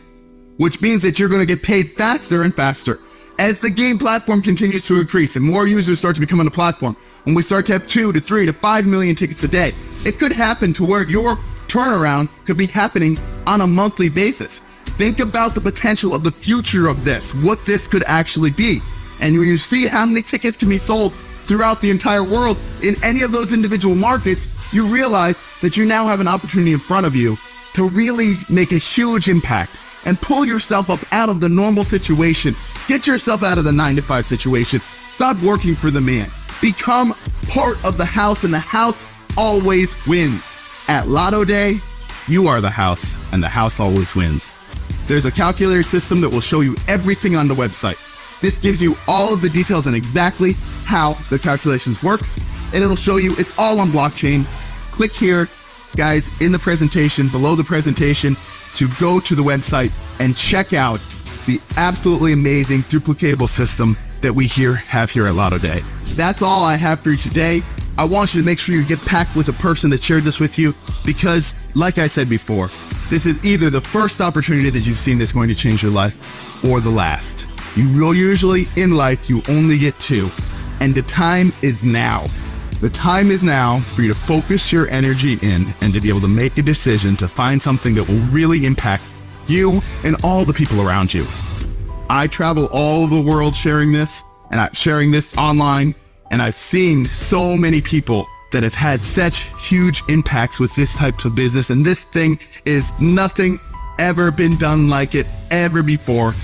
which means that you're going to get paid faster and faster. As the game platform continues to increase and more users start to become on the platform, when we start to have 2 to 3 to 5 million tickets a day, it could happen to where your turnaround could be happening on a monthly basis. Think about the potential of the future of this, what this could actually be. And when you see how many tickets can be sold throughout the entire world in any of those individual markets, you realize that you now have an opportunity in front of you to really make a huge impact and pull yourself up out of the normal situation. Get yourself out of the 9-to-5 situation. Stop working for the man. Become part of the house, and the house always wins. At Lotto Day, you are the house, and the house always wins. There's a calculator system that will show you everything on the website. This gives you all of the details on exactly how the calculations work, and it'll show you it's all on blockchain. Click here, guys, in the presentation, below the presentation, to go to the website and check out the absolutely amazing duplicatable system that we have here at Lotto Day. That's all I have for you today. I want you to make sure you get packed with a person that shared this with you because, like I said before, this is either the first opportunity that you've seen that's going to change your life or the last. You will usually, in life, you only get two, and the time is now. The time is now for you to focus your energy in and to be able to make a decision to find something that will really impact you and all the people around you. I travel all over the world sharing this, and I'm sharing this online, and I've seen so many people that have had such huge impacts with this type of business, and this thing is nothing ever been done like it ever before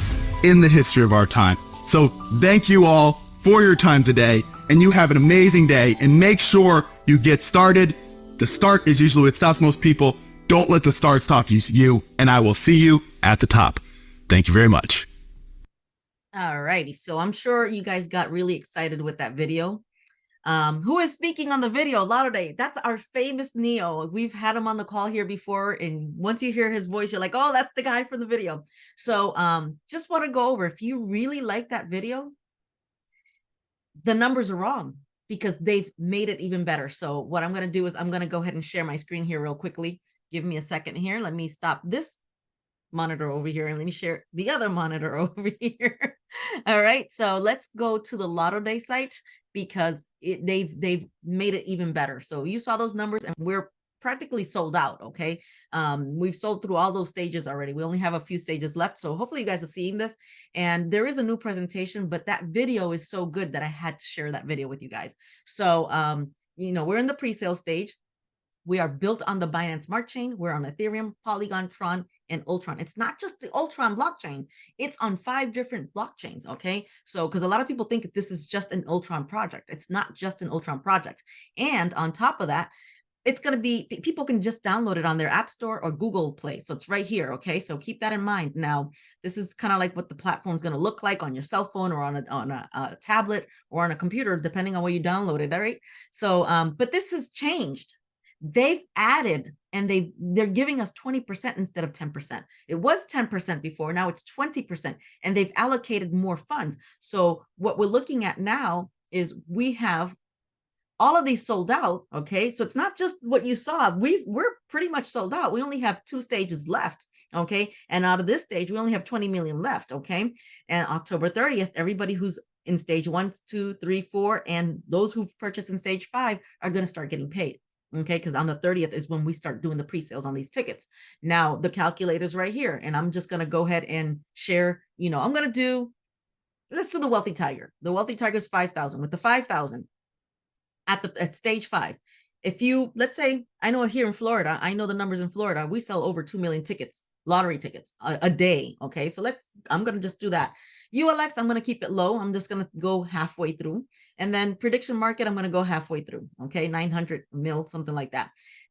in the history of our time. So thank you all for your time today, and you have an amazing day, and make sure you get started. The start is usually what stops most people. Don't let the start stop you, and I will see you at the top. Thank you very much. All righty. So I'm sure you guys got really excited with that video. Who is speaking on the video? Lotto Day. That's our famous Neo. We've had him on the call here before, and once you hear his voice, you're like, oh, that's the guy from the video. So just want to go over, if you really like that video, the numbers are wrong because they've made it even better. So what I'm going to do is I'm going to go ahead and share my screen here real quickly. Give me a second here. Let me stop this monitor over here and let me share the other monitor over here. All right, so let's go to the Lotto Day site because they've made it even better. So you saw those numbers, and we're practically sold out. Okay, we've sold through all those stages already. We only have a few stages left, so hopefully you guys are seeing this. And there is a new presentation, but that video is so good that I had to share that video with you guys. So you know, we're in the pre-sale stage. We are built on the Binance Smart Chain. We're on Ethereum, Polygon, Tron, and Ultron. It's not just the Ultron blockchain. It's on 5 different blockchains, okay? So, because a lot of people think this is just an Ultron project. It's not just an Ultron project. And on top of that, it's going to be, people can just download it on their app store or Google Play. So it's right here. Okay. So keep that in mind. Now, this is kind of like what the platform is going to look like on your cell phone or on a tablet or on a computer, depending on where you download it. All right. So, but this has changed. They've added, and they're giving us 20% instead of 10%. It was 10% before, now it's 20%, and they've allocated more funds. So what we're looking at now is we have all of these sold out. Okay, so it's not just what you saw. We're pretty much sold out. We only have 2 stages left. Okay, and out of this stage we only have 20 million left. Okay, and October 30th, everybody who's in stage 1, 2, 3, 4, and those who've purchased in stage 5 are going to start getting paid. Okay, because on the 30th is when we start doing the pre-sales on these tickets. Now the calculator's right here, and I'm just going to go ahead and share. I'm going to do, let's do the Wealthy Tiger. The Wealthy Tiger is 5,000. With the 5,000 at stage 5, if you, let's say, I know here in Florida, I know the numbers in Florida, we sell over 2 million tickets, lottery tickets a day. Okay, so I'm going to just do that. ULX, I'm going to keep it low. I'm just going to go halfway through. And then prediction market, I'm going to go halfway through. Okay, 900 mil, something like that.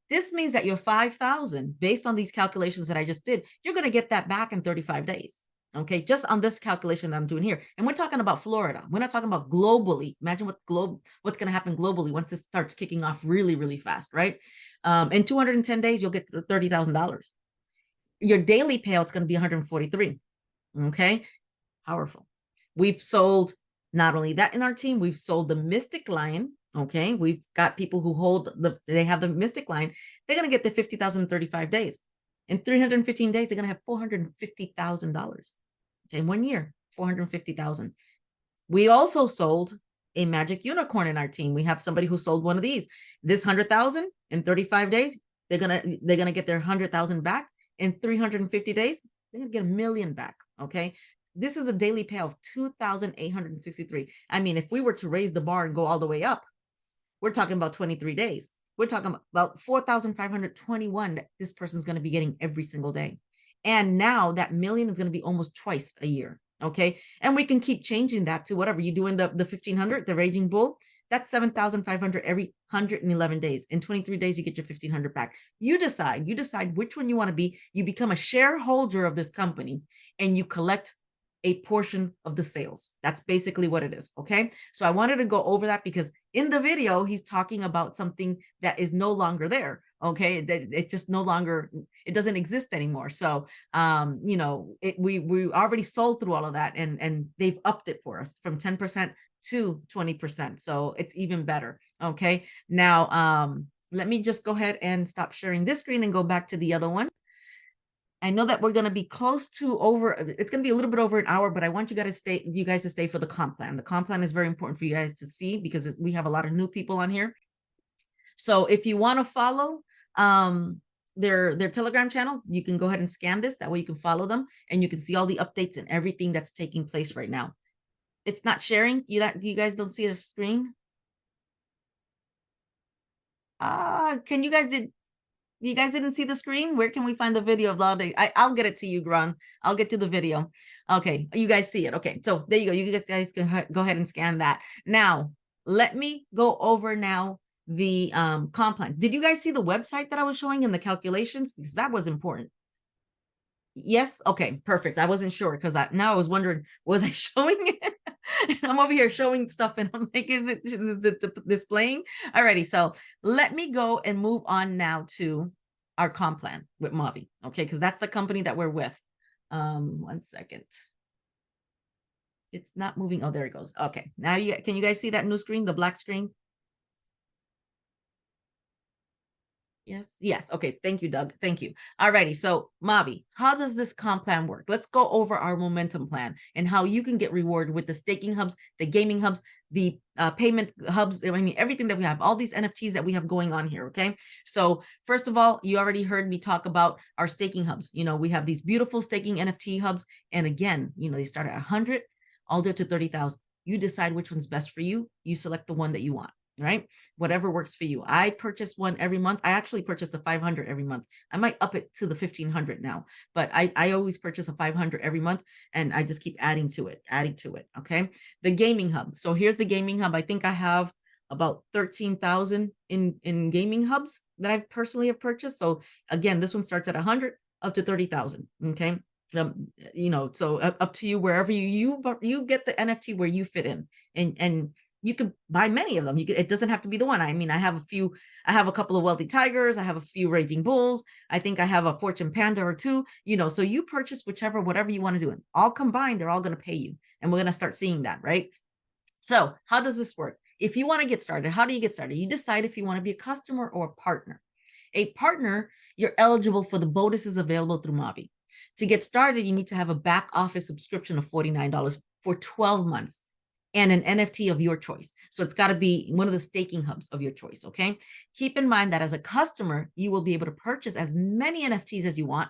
This means that your 5,000, based on these calculations that I just did, you're going to get that back in 35 days. Okay, just on this calculation that I'm doing here. And we're talking about Florida. We're not talking about globally. Imagine what's going to happen globally once this starts kicking off really, really fast, right? In 210 days, you'll get $30,000. Your daily payout's going to be 143. Okay, powerful. We've sold not only that in our team, we've sold the Mystic Lion. Okay, we've got people who they have the Mystic Lion. They're going to get the 50,000 in 35 days. In 315 days, they're going to have $450,000. Okay, in 1 year, 450,000. We also sold a magic unicorn in our team. We have somebody who sold one of these. This 100,000 in 35 days, they're gonna get their 100,000 back. In 350 days, they're gonna get $1 million back. Okay, this is a daily payout of 2,863. I mean, if we were to raise the bar and go all the way up, we're talking about 23 days. We're talking about 4,521 that this person's going to be getting every single day. And now that million is going to be almost twice a year. Okay. And we can keep changing that to whatever you do in the 1,500, the Raging Bull. That's 7,500 every 111 days. In 23 days, you get your 1,500 back. You decide which one you want to be. You become a shareholder of this company and you collect a portion of the sales. That's basically what it is. Okay. So I wanted to go over that because in the video, he's talking about something that is no longer there. Okay. It just no longer, it doesn't exist anymore. So, we already sold through all of that and they've upped it for us from 10% to 20%. So it's even better. Okay. Now, let me just go ahead and stop sharing this screen and go back to the other one. I know that we're going to be close to it's going to be a little bit over an hour, but I want you guys to stay for the comp plan. The comp plan is very important for you guys to see because we have a lot of new people on here. So if you want to follow their Telegram channel, you can go ahead and scan this. That way you can follow them and you can see all the updates and everything that's taking place right now. It's not sharing. You guys don't see a screen? Can you guys You guys didn't see the screen? Where can we find the video of Lotto? I'll get it to you, Gron. I'll get to the video. Okay, you guys see it. Okay, so there you go. You guys can go ahead and scan that. Now, let me go over now the comp plan. Did you guys see the website that I was showing in the calculations? Because that was important. Yes. Okay, perfect. I wasn't sure because now I was wondering, was I showing it? And I'm over here showing stuff and I'm like, is it displaying? Alrighty, so let me go and move on now to our comp plan with Maui. Okay, because that's the company that we're with. 1 second. It's not moving. Oh, there it goes. Okay, now can you guys see that new screen, the black screen? Yes. Okay. Thank you, Doug. Thank you. Alrighty. So Mavi, how does this comp plan work? Let's go over our momentum plan and how you can get rewarded with the staking hubs, the gaming hubs, the payment hubs. I mean, everything that we have, all these NFTs that we have going on here. Okay. So first of all, you already heard me talk about our staking hubs. We have these beautiful staking NFT hubs. And again, they start at 100 all the way up to 30,000. You decide which one's best for you. You select the one that you want. Right? Whatever works for you. I purchase one every month. I actually purchase the 500 every month. I might up it to the 1,500 now, but I always purchase a 500 every month and I just keep adding to it. Okay. The gaming hub. So here's the gaming hub. I think I have about 13,000 in gaming hubs that I've personally have purchased. So again, this one starts at 100 up to 30,000. Okay. So up to you, wherever you get the NFT where you fit in, and you can buy many of them. It doesn't have to be the one. I mean, I have a couple of wealthy tigers. I have a few raging bulls. I think I have a fortune panda or two, so you purchase whatever you want to do. And all combined, they're all going to pay you. And we're going to start seeing that, right? So how does this work? If you want to get started, how do you get started? You decide if you want to be a customer or a partner. A partner, you're eligible for the bonuses available through Maui. To get started, you need to have a back office subscription of $49 for 12 months and an NFT of your choice. So it's got to be one of the staking hubs of your choice, okay? Keep in mind that as a customer, you will be able to purchase as many NFTs as you want.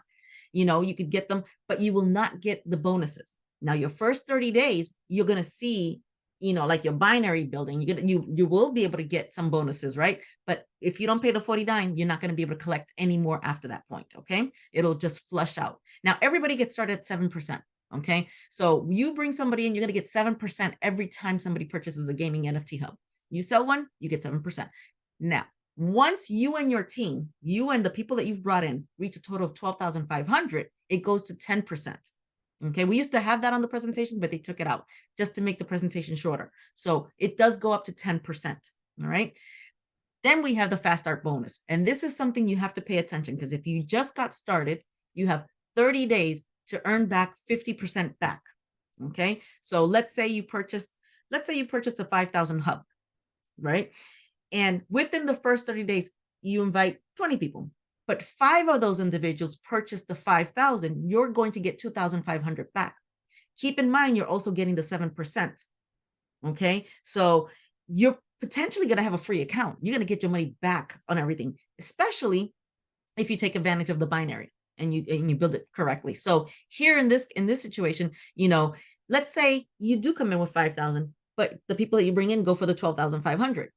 You could get them, but you will not get the bonuses. Now, your first 30 days, you're going to see like your binary building, you will be able to get some bonuses, right? But if you don't pay the 49, you're not going to be able to collect any more after that point, okay? It'll just flush out. Now, everybody gets started at 7%, okay? So you bring somebody in, you're going to get 7% every time somebody purchases a gaming NFT hub. You sell one, you get 7%. Now, once you and your team, you and the people that you've brought in reach a total of 12,500, it goes to 10%. Okay, we used to have that on the presentation, but they took it out just to make the presentation shorter. So it does go up to 10%. All right. Then we have the fast start bonus. And this is something you have to pay attention, because if you just got started, you have 30 days to earn back 50% back. Okay. So let's say you purchased a 5,000 hub, right? And within the first 30 days, you invite 20 people. But 5 of those individuals purchased the 5,000, you're going to get 2,500 back. Keep in mind, you're also getting the 7%. Okay. So you're potentially going to have a free account. You're going to get your money back on everything, especially if you take advantage of the binary and you build it correctly. So here in this situation, let's say you do come in with 5,000, but the people that you bring in go for the 12,500.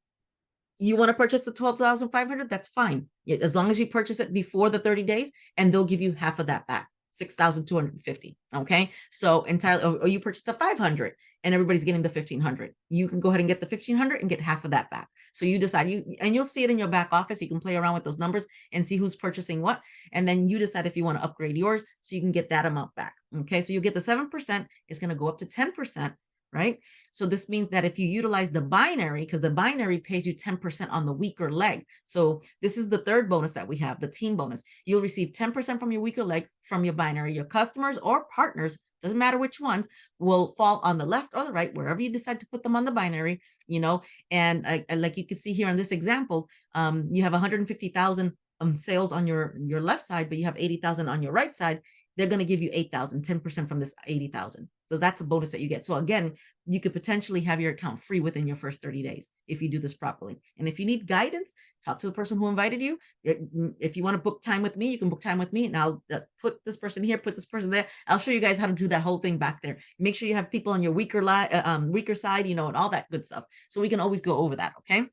You want to purchase the 12,500, that's fine. As long as you purchase it before the 30 days, and they'll give you half of that back, 6,250. Okay. So entirely, or you purchase the 500 and everybody's getting the 1,500. You can go ahead and get the 1,500 and get half of that back. So you decide, and you'll see it in your back office. You can play around with those numbers and see who's purchasing what. And then you decide if you want to upgrade yours so you can get that amount back. Okay. So you get the 7%, it's going to go up to 10%. Right? So this means that if you utilize the binary, because the binary pays you 10% on the weaker leg. So this is the third bonus that we have, the team bonus. You'll receive 10% from your weaker leg from your binary. Your customers or partners, doesn't matter which ones, will fall on the left or the right, wherever you decide to put them on the binary, and like you can see here in this example, you have 150,000 sales on your left side, but you have 80,000 on your right side. They're going to give you 8,000, 10% from this 80,000. So that's a bonus that you get. So again, you could potentially have your account free within your first 30 days if you do this properly. And if you need guidance, talk to the person who invited you. If you want to book time with me, you can book time with me, and I'll put this person here, put this person there. I'll show you guys how to do that whole thing back there. Make sure you have people on your weaker side, and all that good stuff. So we can always go over that. Okay.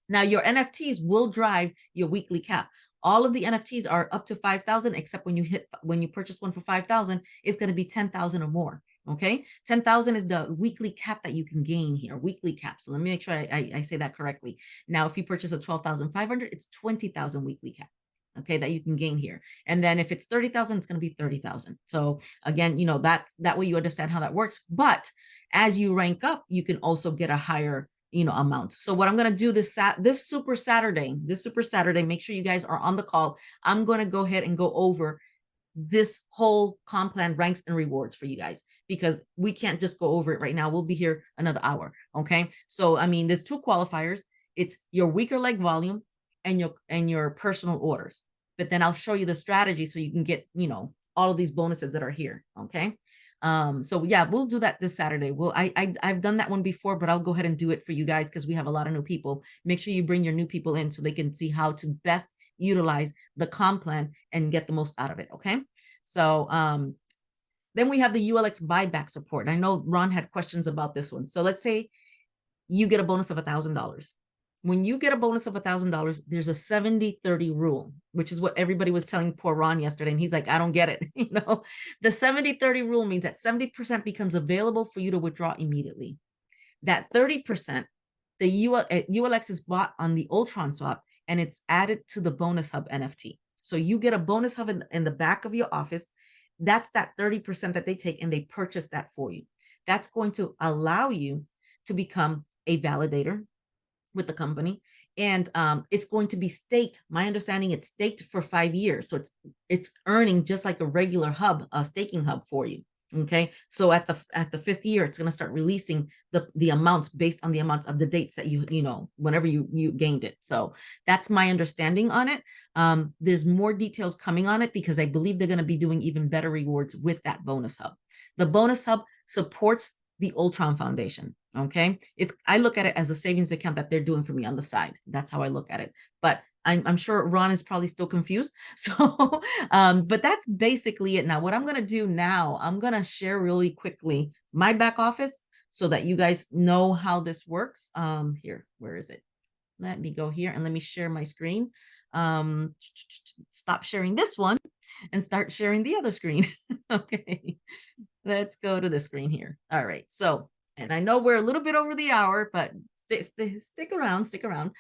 Now your NFTs will drive your weekly cap. All of the NFTs are up to 5,000, except when you purchase one for 5,000, it's going to be 10,000 or more. Okay. 10,000 is the weekly cap that you can gain here, weekly cap. So let me make sure I say that correctly. Now, if you purchase a 12,500, it's 20,000 weekly cap. Okay. That you can gain here. And then if it's 30,000, it's going to be 30,000. So again, that way you understand how that works. But as you rank up, you can also get a higher amount. So what I'm going to do this super Saturday, make sure you guys are on the call. I'm going to go ahead and go over this whole comp plan ranks and rewards for you guys, because we can't just go over it right now. We'll be here another hour. Okay. So, there's 2 qualifiers. It's your weaker leg volume and your personal orders, but then I'll show you the strategy so you can get, all of these bonuses that are here. Okay. So yeah, we'll do that this Saturday. I've done that one before, but I'll go ahead and do it for you guys because we have a lot of new people. Make sure you bring your new people in so they can see how to best utilize the comp plan and get the most out of it. Okay. So, then we have the ULX buyback support. I know Ron had questions about this one. So let's say you get a bonus of $1,000. When you get a bonus of $1,000, there's a 70-30 rule, which is what everybody was telling poor Ron yesterday. And he's like, I don't get it. The 70-30 rule means that 70% becomes available for you to withdraw immediately. That 30%, The ULX is bought on the Ultron swap, and it's added to the bonus hub NFT. So you get a bonus hub in the back of your office. That's that 30% that they take, and they purchase that for you. That's going to allow you to become a validator with the company, and it's going to be staked. My understanding, it's staked for 5 years, so it's earning just like a regular hub, a staking hub for you. Okay, so at the 5th year, it's going to start releasing the amounts based on the amounts of the dates that you know, whenever you gained it. So that's my understanding on it. There's more details coming on it, because I believe they're going to be doing even better rewards with that bonus hub. The bonus hub supports the Ultron Foundation. Okay, I look at it as a savings account that they're doing for me on the side. That's how I look at it. But I'm sure Ron is probably still confused. So, but that's basically it. Now, what I'm going to do now, I'm going to share really quickly my back office so that you guys know how this works. Here, where is it? Let me go here and let me share my screen. Stop sharing this one and start sharing the other screen. Okay, let's go to the screen here. All right, so, and I know we're a little bit over the hour, but stick around, stick around.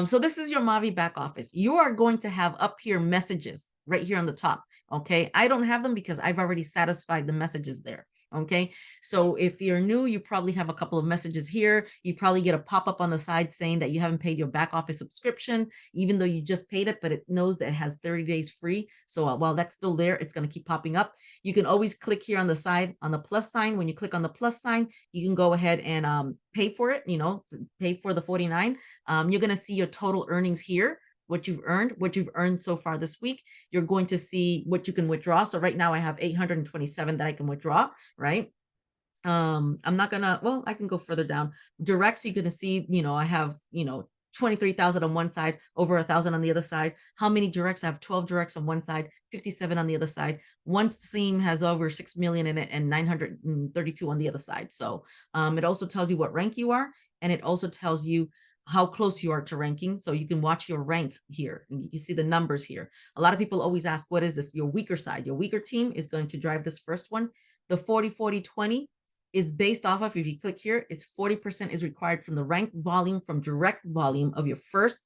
So this is your Mavi back office. You are going to have up here messages right here on the top. Okay, I don't have them because I've already satisfied the messages there. Okay, so if you're new, you probably have a couple of messages here. You probably get a pop-up on the side saying that you haven't paid your back office subscription, even though you just paid it, but it knows that it has 30 days free. So while that's still there, it's going to keep popping up. You can always click here on the side on the plus sign. When you click on the plus sign, you can go ahead and pay for it, you know, pay for the 49. You're going to see your total earnings here, what you've earned so far this week. You're going to see what you can withdraw. So right now I have 827 that I can withdraw, right? I'm not gonna, well, I can go further down. Directs, you're gonna see, you know, I have, you know, 23,000 on one side, over 1,000 on the other side. How many directs? I have 12 directs on one side, 57 on the other side. One team has over 6 million in it and 932 on the other side. So it also tells you what rank you are, and it also tells you how close you are to ranking. So you can watch your rank here, and you can see the numbers here. A lot of people always ask, what is this? Your weaker side. Your weaker team is going to drive this first one. The 40-40-20 is based off of, if you click here, it's 40% is required from the rank volume, from direct volume of your first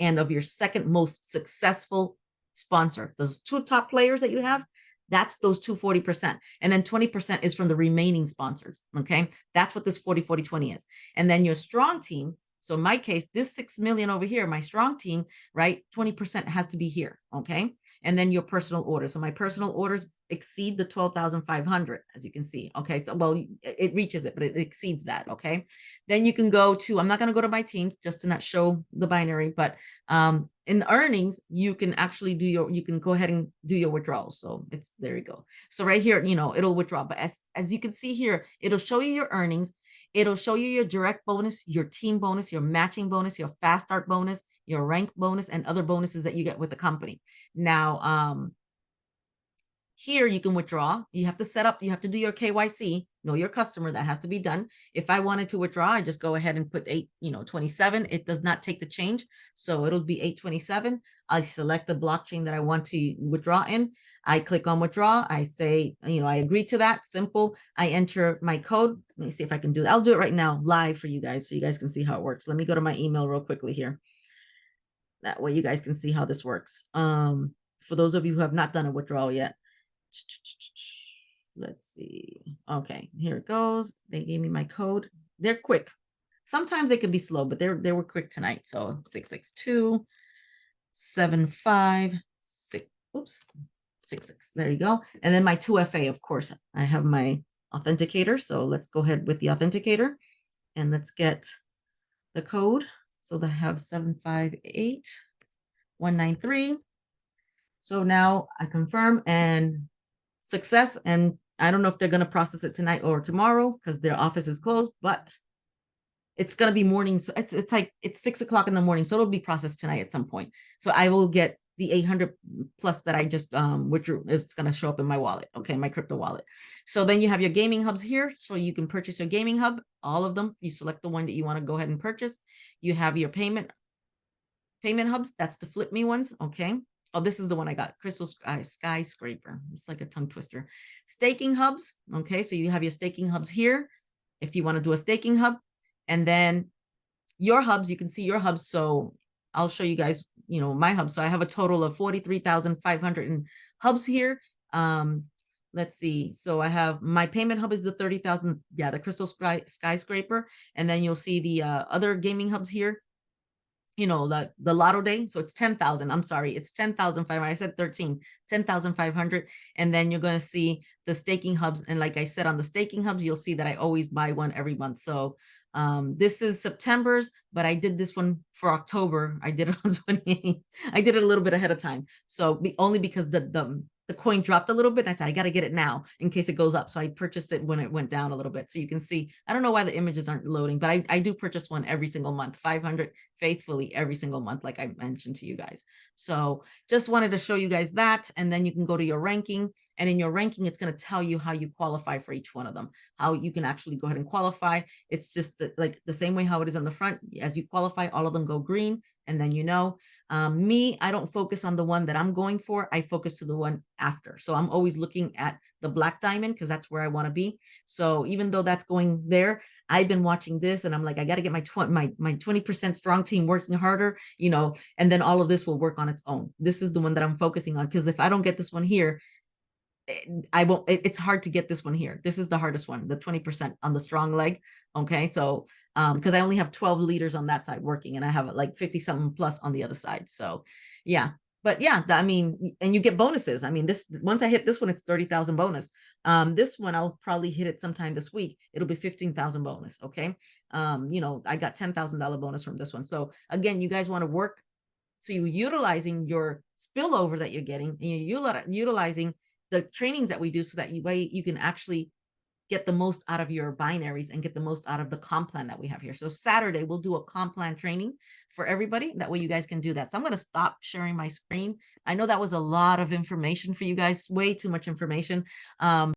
and of your second most successful sponsor. Those two top players that you have, that's those 40%. And then 20% is from the remaining sponsors. Okay, that's what this 40-40-20 is. And then your strong team, so in my case, this 6 million over here, my strong team, right? 20% has to be here. Okay. And then your personal orders. So my personal orders exceed the 12,500, as you can see. Okay. So, well, it reaches it, but it exceeds that. Okay. Then you can go to, I'm not going to go to my teams just to not show the binary, but in the earnings, you can actually you can go ahead and do your withdrawals. So it's, there you go. So right here, you know, it'll withdraw, but as you can see here, it'll show you your earnings. It'll show you your direct bonus, your team bonus, your matching bonus, your fast start bonus, your rank bonus, and other bonuses that you get with the company. Now, here you can withdraw. You have to set up, you have to do your KYC, know your customer. That has to be done. If I wanted to withdraw, I just go ahead and put 827. It does not take the change. So it'll be 827. I select the blockchain that I want to withdraw in. I click on withdraw. I say, I agree to that. Simple. I enter my code. Let me see if I can do that. I'll do it right now live for you guys so you guys can see how it works. Let me go to my email real quickly here. That way you guys can see how this works. For those of you who have not done a withdrawal yet. Let's see. Okay, here it goes. They gave me my code. They're quick. Sometimes they can be slow, but they were quick tonight. So 662 756. Oops. 66. There you go. And then my 2FA, of course. I have my authenticator. So let's go ahead with the authenticator and let's get the code. So they have 758193. So now I confirm and success. And I don't know if they're going to process it tonight or tomorrow because their office is closed, but it's going to be morning. So it's like, it's 6 o'clock in the morning. So it'll be processed tonight at some point. So I will get the 800 plus that I just withdrew. It's going to show up in my wallet. Okay. My crypto wallet. So then you have your gaming hubs here. So you can purchase your gaming hub, all of them. You select the one that you want to go ahead and purchase. You have your payment hubs. That's the Flip Me ones. Okay. Oh, this is the one I got. Crystal Skyscraper. It's like a tongue twister. Staking hubs. Okay. So you have your staking hubs here if you want to do a staking hub. And then your hubs, you can see your hubs. So I'll show you guys, my hubs. So I have a total of 43,500 hubs here. Let's see. So I have my payment hub is the 30,000. Yeah, the crystal skyscraper. And then you'll see the other gaming hubs here. The Lotto day. So it's 10,000. I'm sorry. It's 10,500. I said 13, 10,500. And then you're going to see the staking hubs. And like I said, on the staking hubs, you'll see that I always buy one every month. So this is September's, but I did this one for October. I did it on 28th. I did it a little bit ahead of time. So only because the coin dropped a little bit. And I said, I got to get it now in case it goes up. So I purchased it when it went down a little bit. So you can see, I don't know why the images aren't loading, but I do purchase one every single month, 500 faithfully every single month, like I mentioned to you guys. So just wanted to show you guys that. And then you can go to your ranking. And in your ranking, it's going to tell you how you qualify for each one of them, how you can actually go ahead and qualify. It's just like the same way how it is on the front. As you qualify, all of them go green. And then, me, I don't focus on the one that I'm going for. I focus to the one after. So I'm always looking at the black diamond because that's where I want to be. So even though that's going there, I've been watching this and I'm like, I got to get my 20% strong team working harder, and then all of this will work on its own. This is the one that I'm focusing on, because if I don't get this one here, I won't, it's hard to get this one here. This is the hardest one, the 20% on the strong leg. Okay. So, because I only have 12 leaders on that side working and I have like 50 something plus on the other side. So yeah, but yeah, I mean, and you get bonuses. I mean, once I hit this one, it's 30,000 bonus. This one, I'll probably hit it sometime this week. It'll be 15,000 bonus. Okay. I got $10,000 bonus from this one. So again, you guys want to work. So you're utilizing your spillover that you're getting and you're utilizing the trainings that we do so that you can actually get the most out of your binaries and get the most out of the comp plan that we have here. So Saturday, we'll do a comp plan training for everybody. That way you guys can do that. So I'm going to stop sharing my screen. I know that was a lot of information for you guys, way too much information.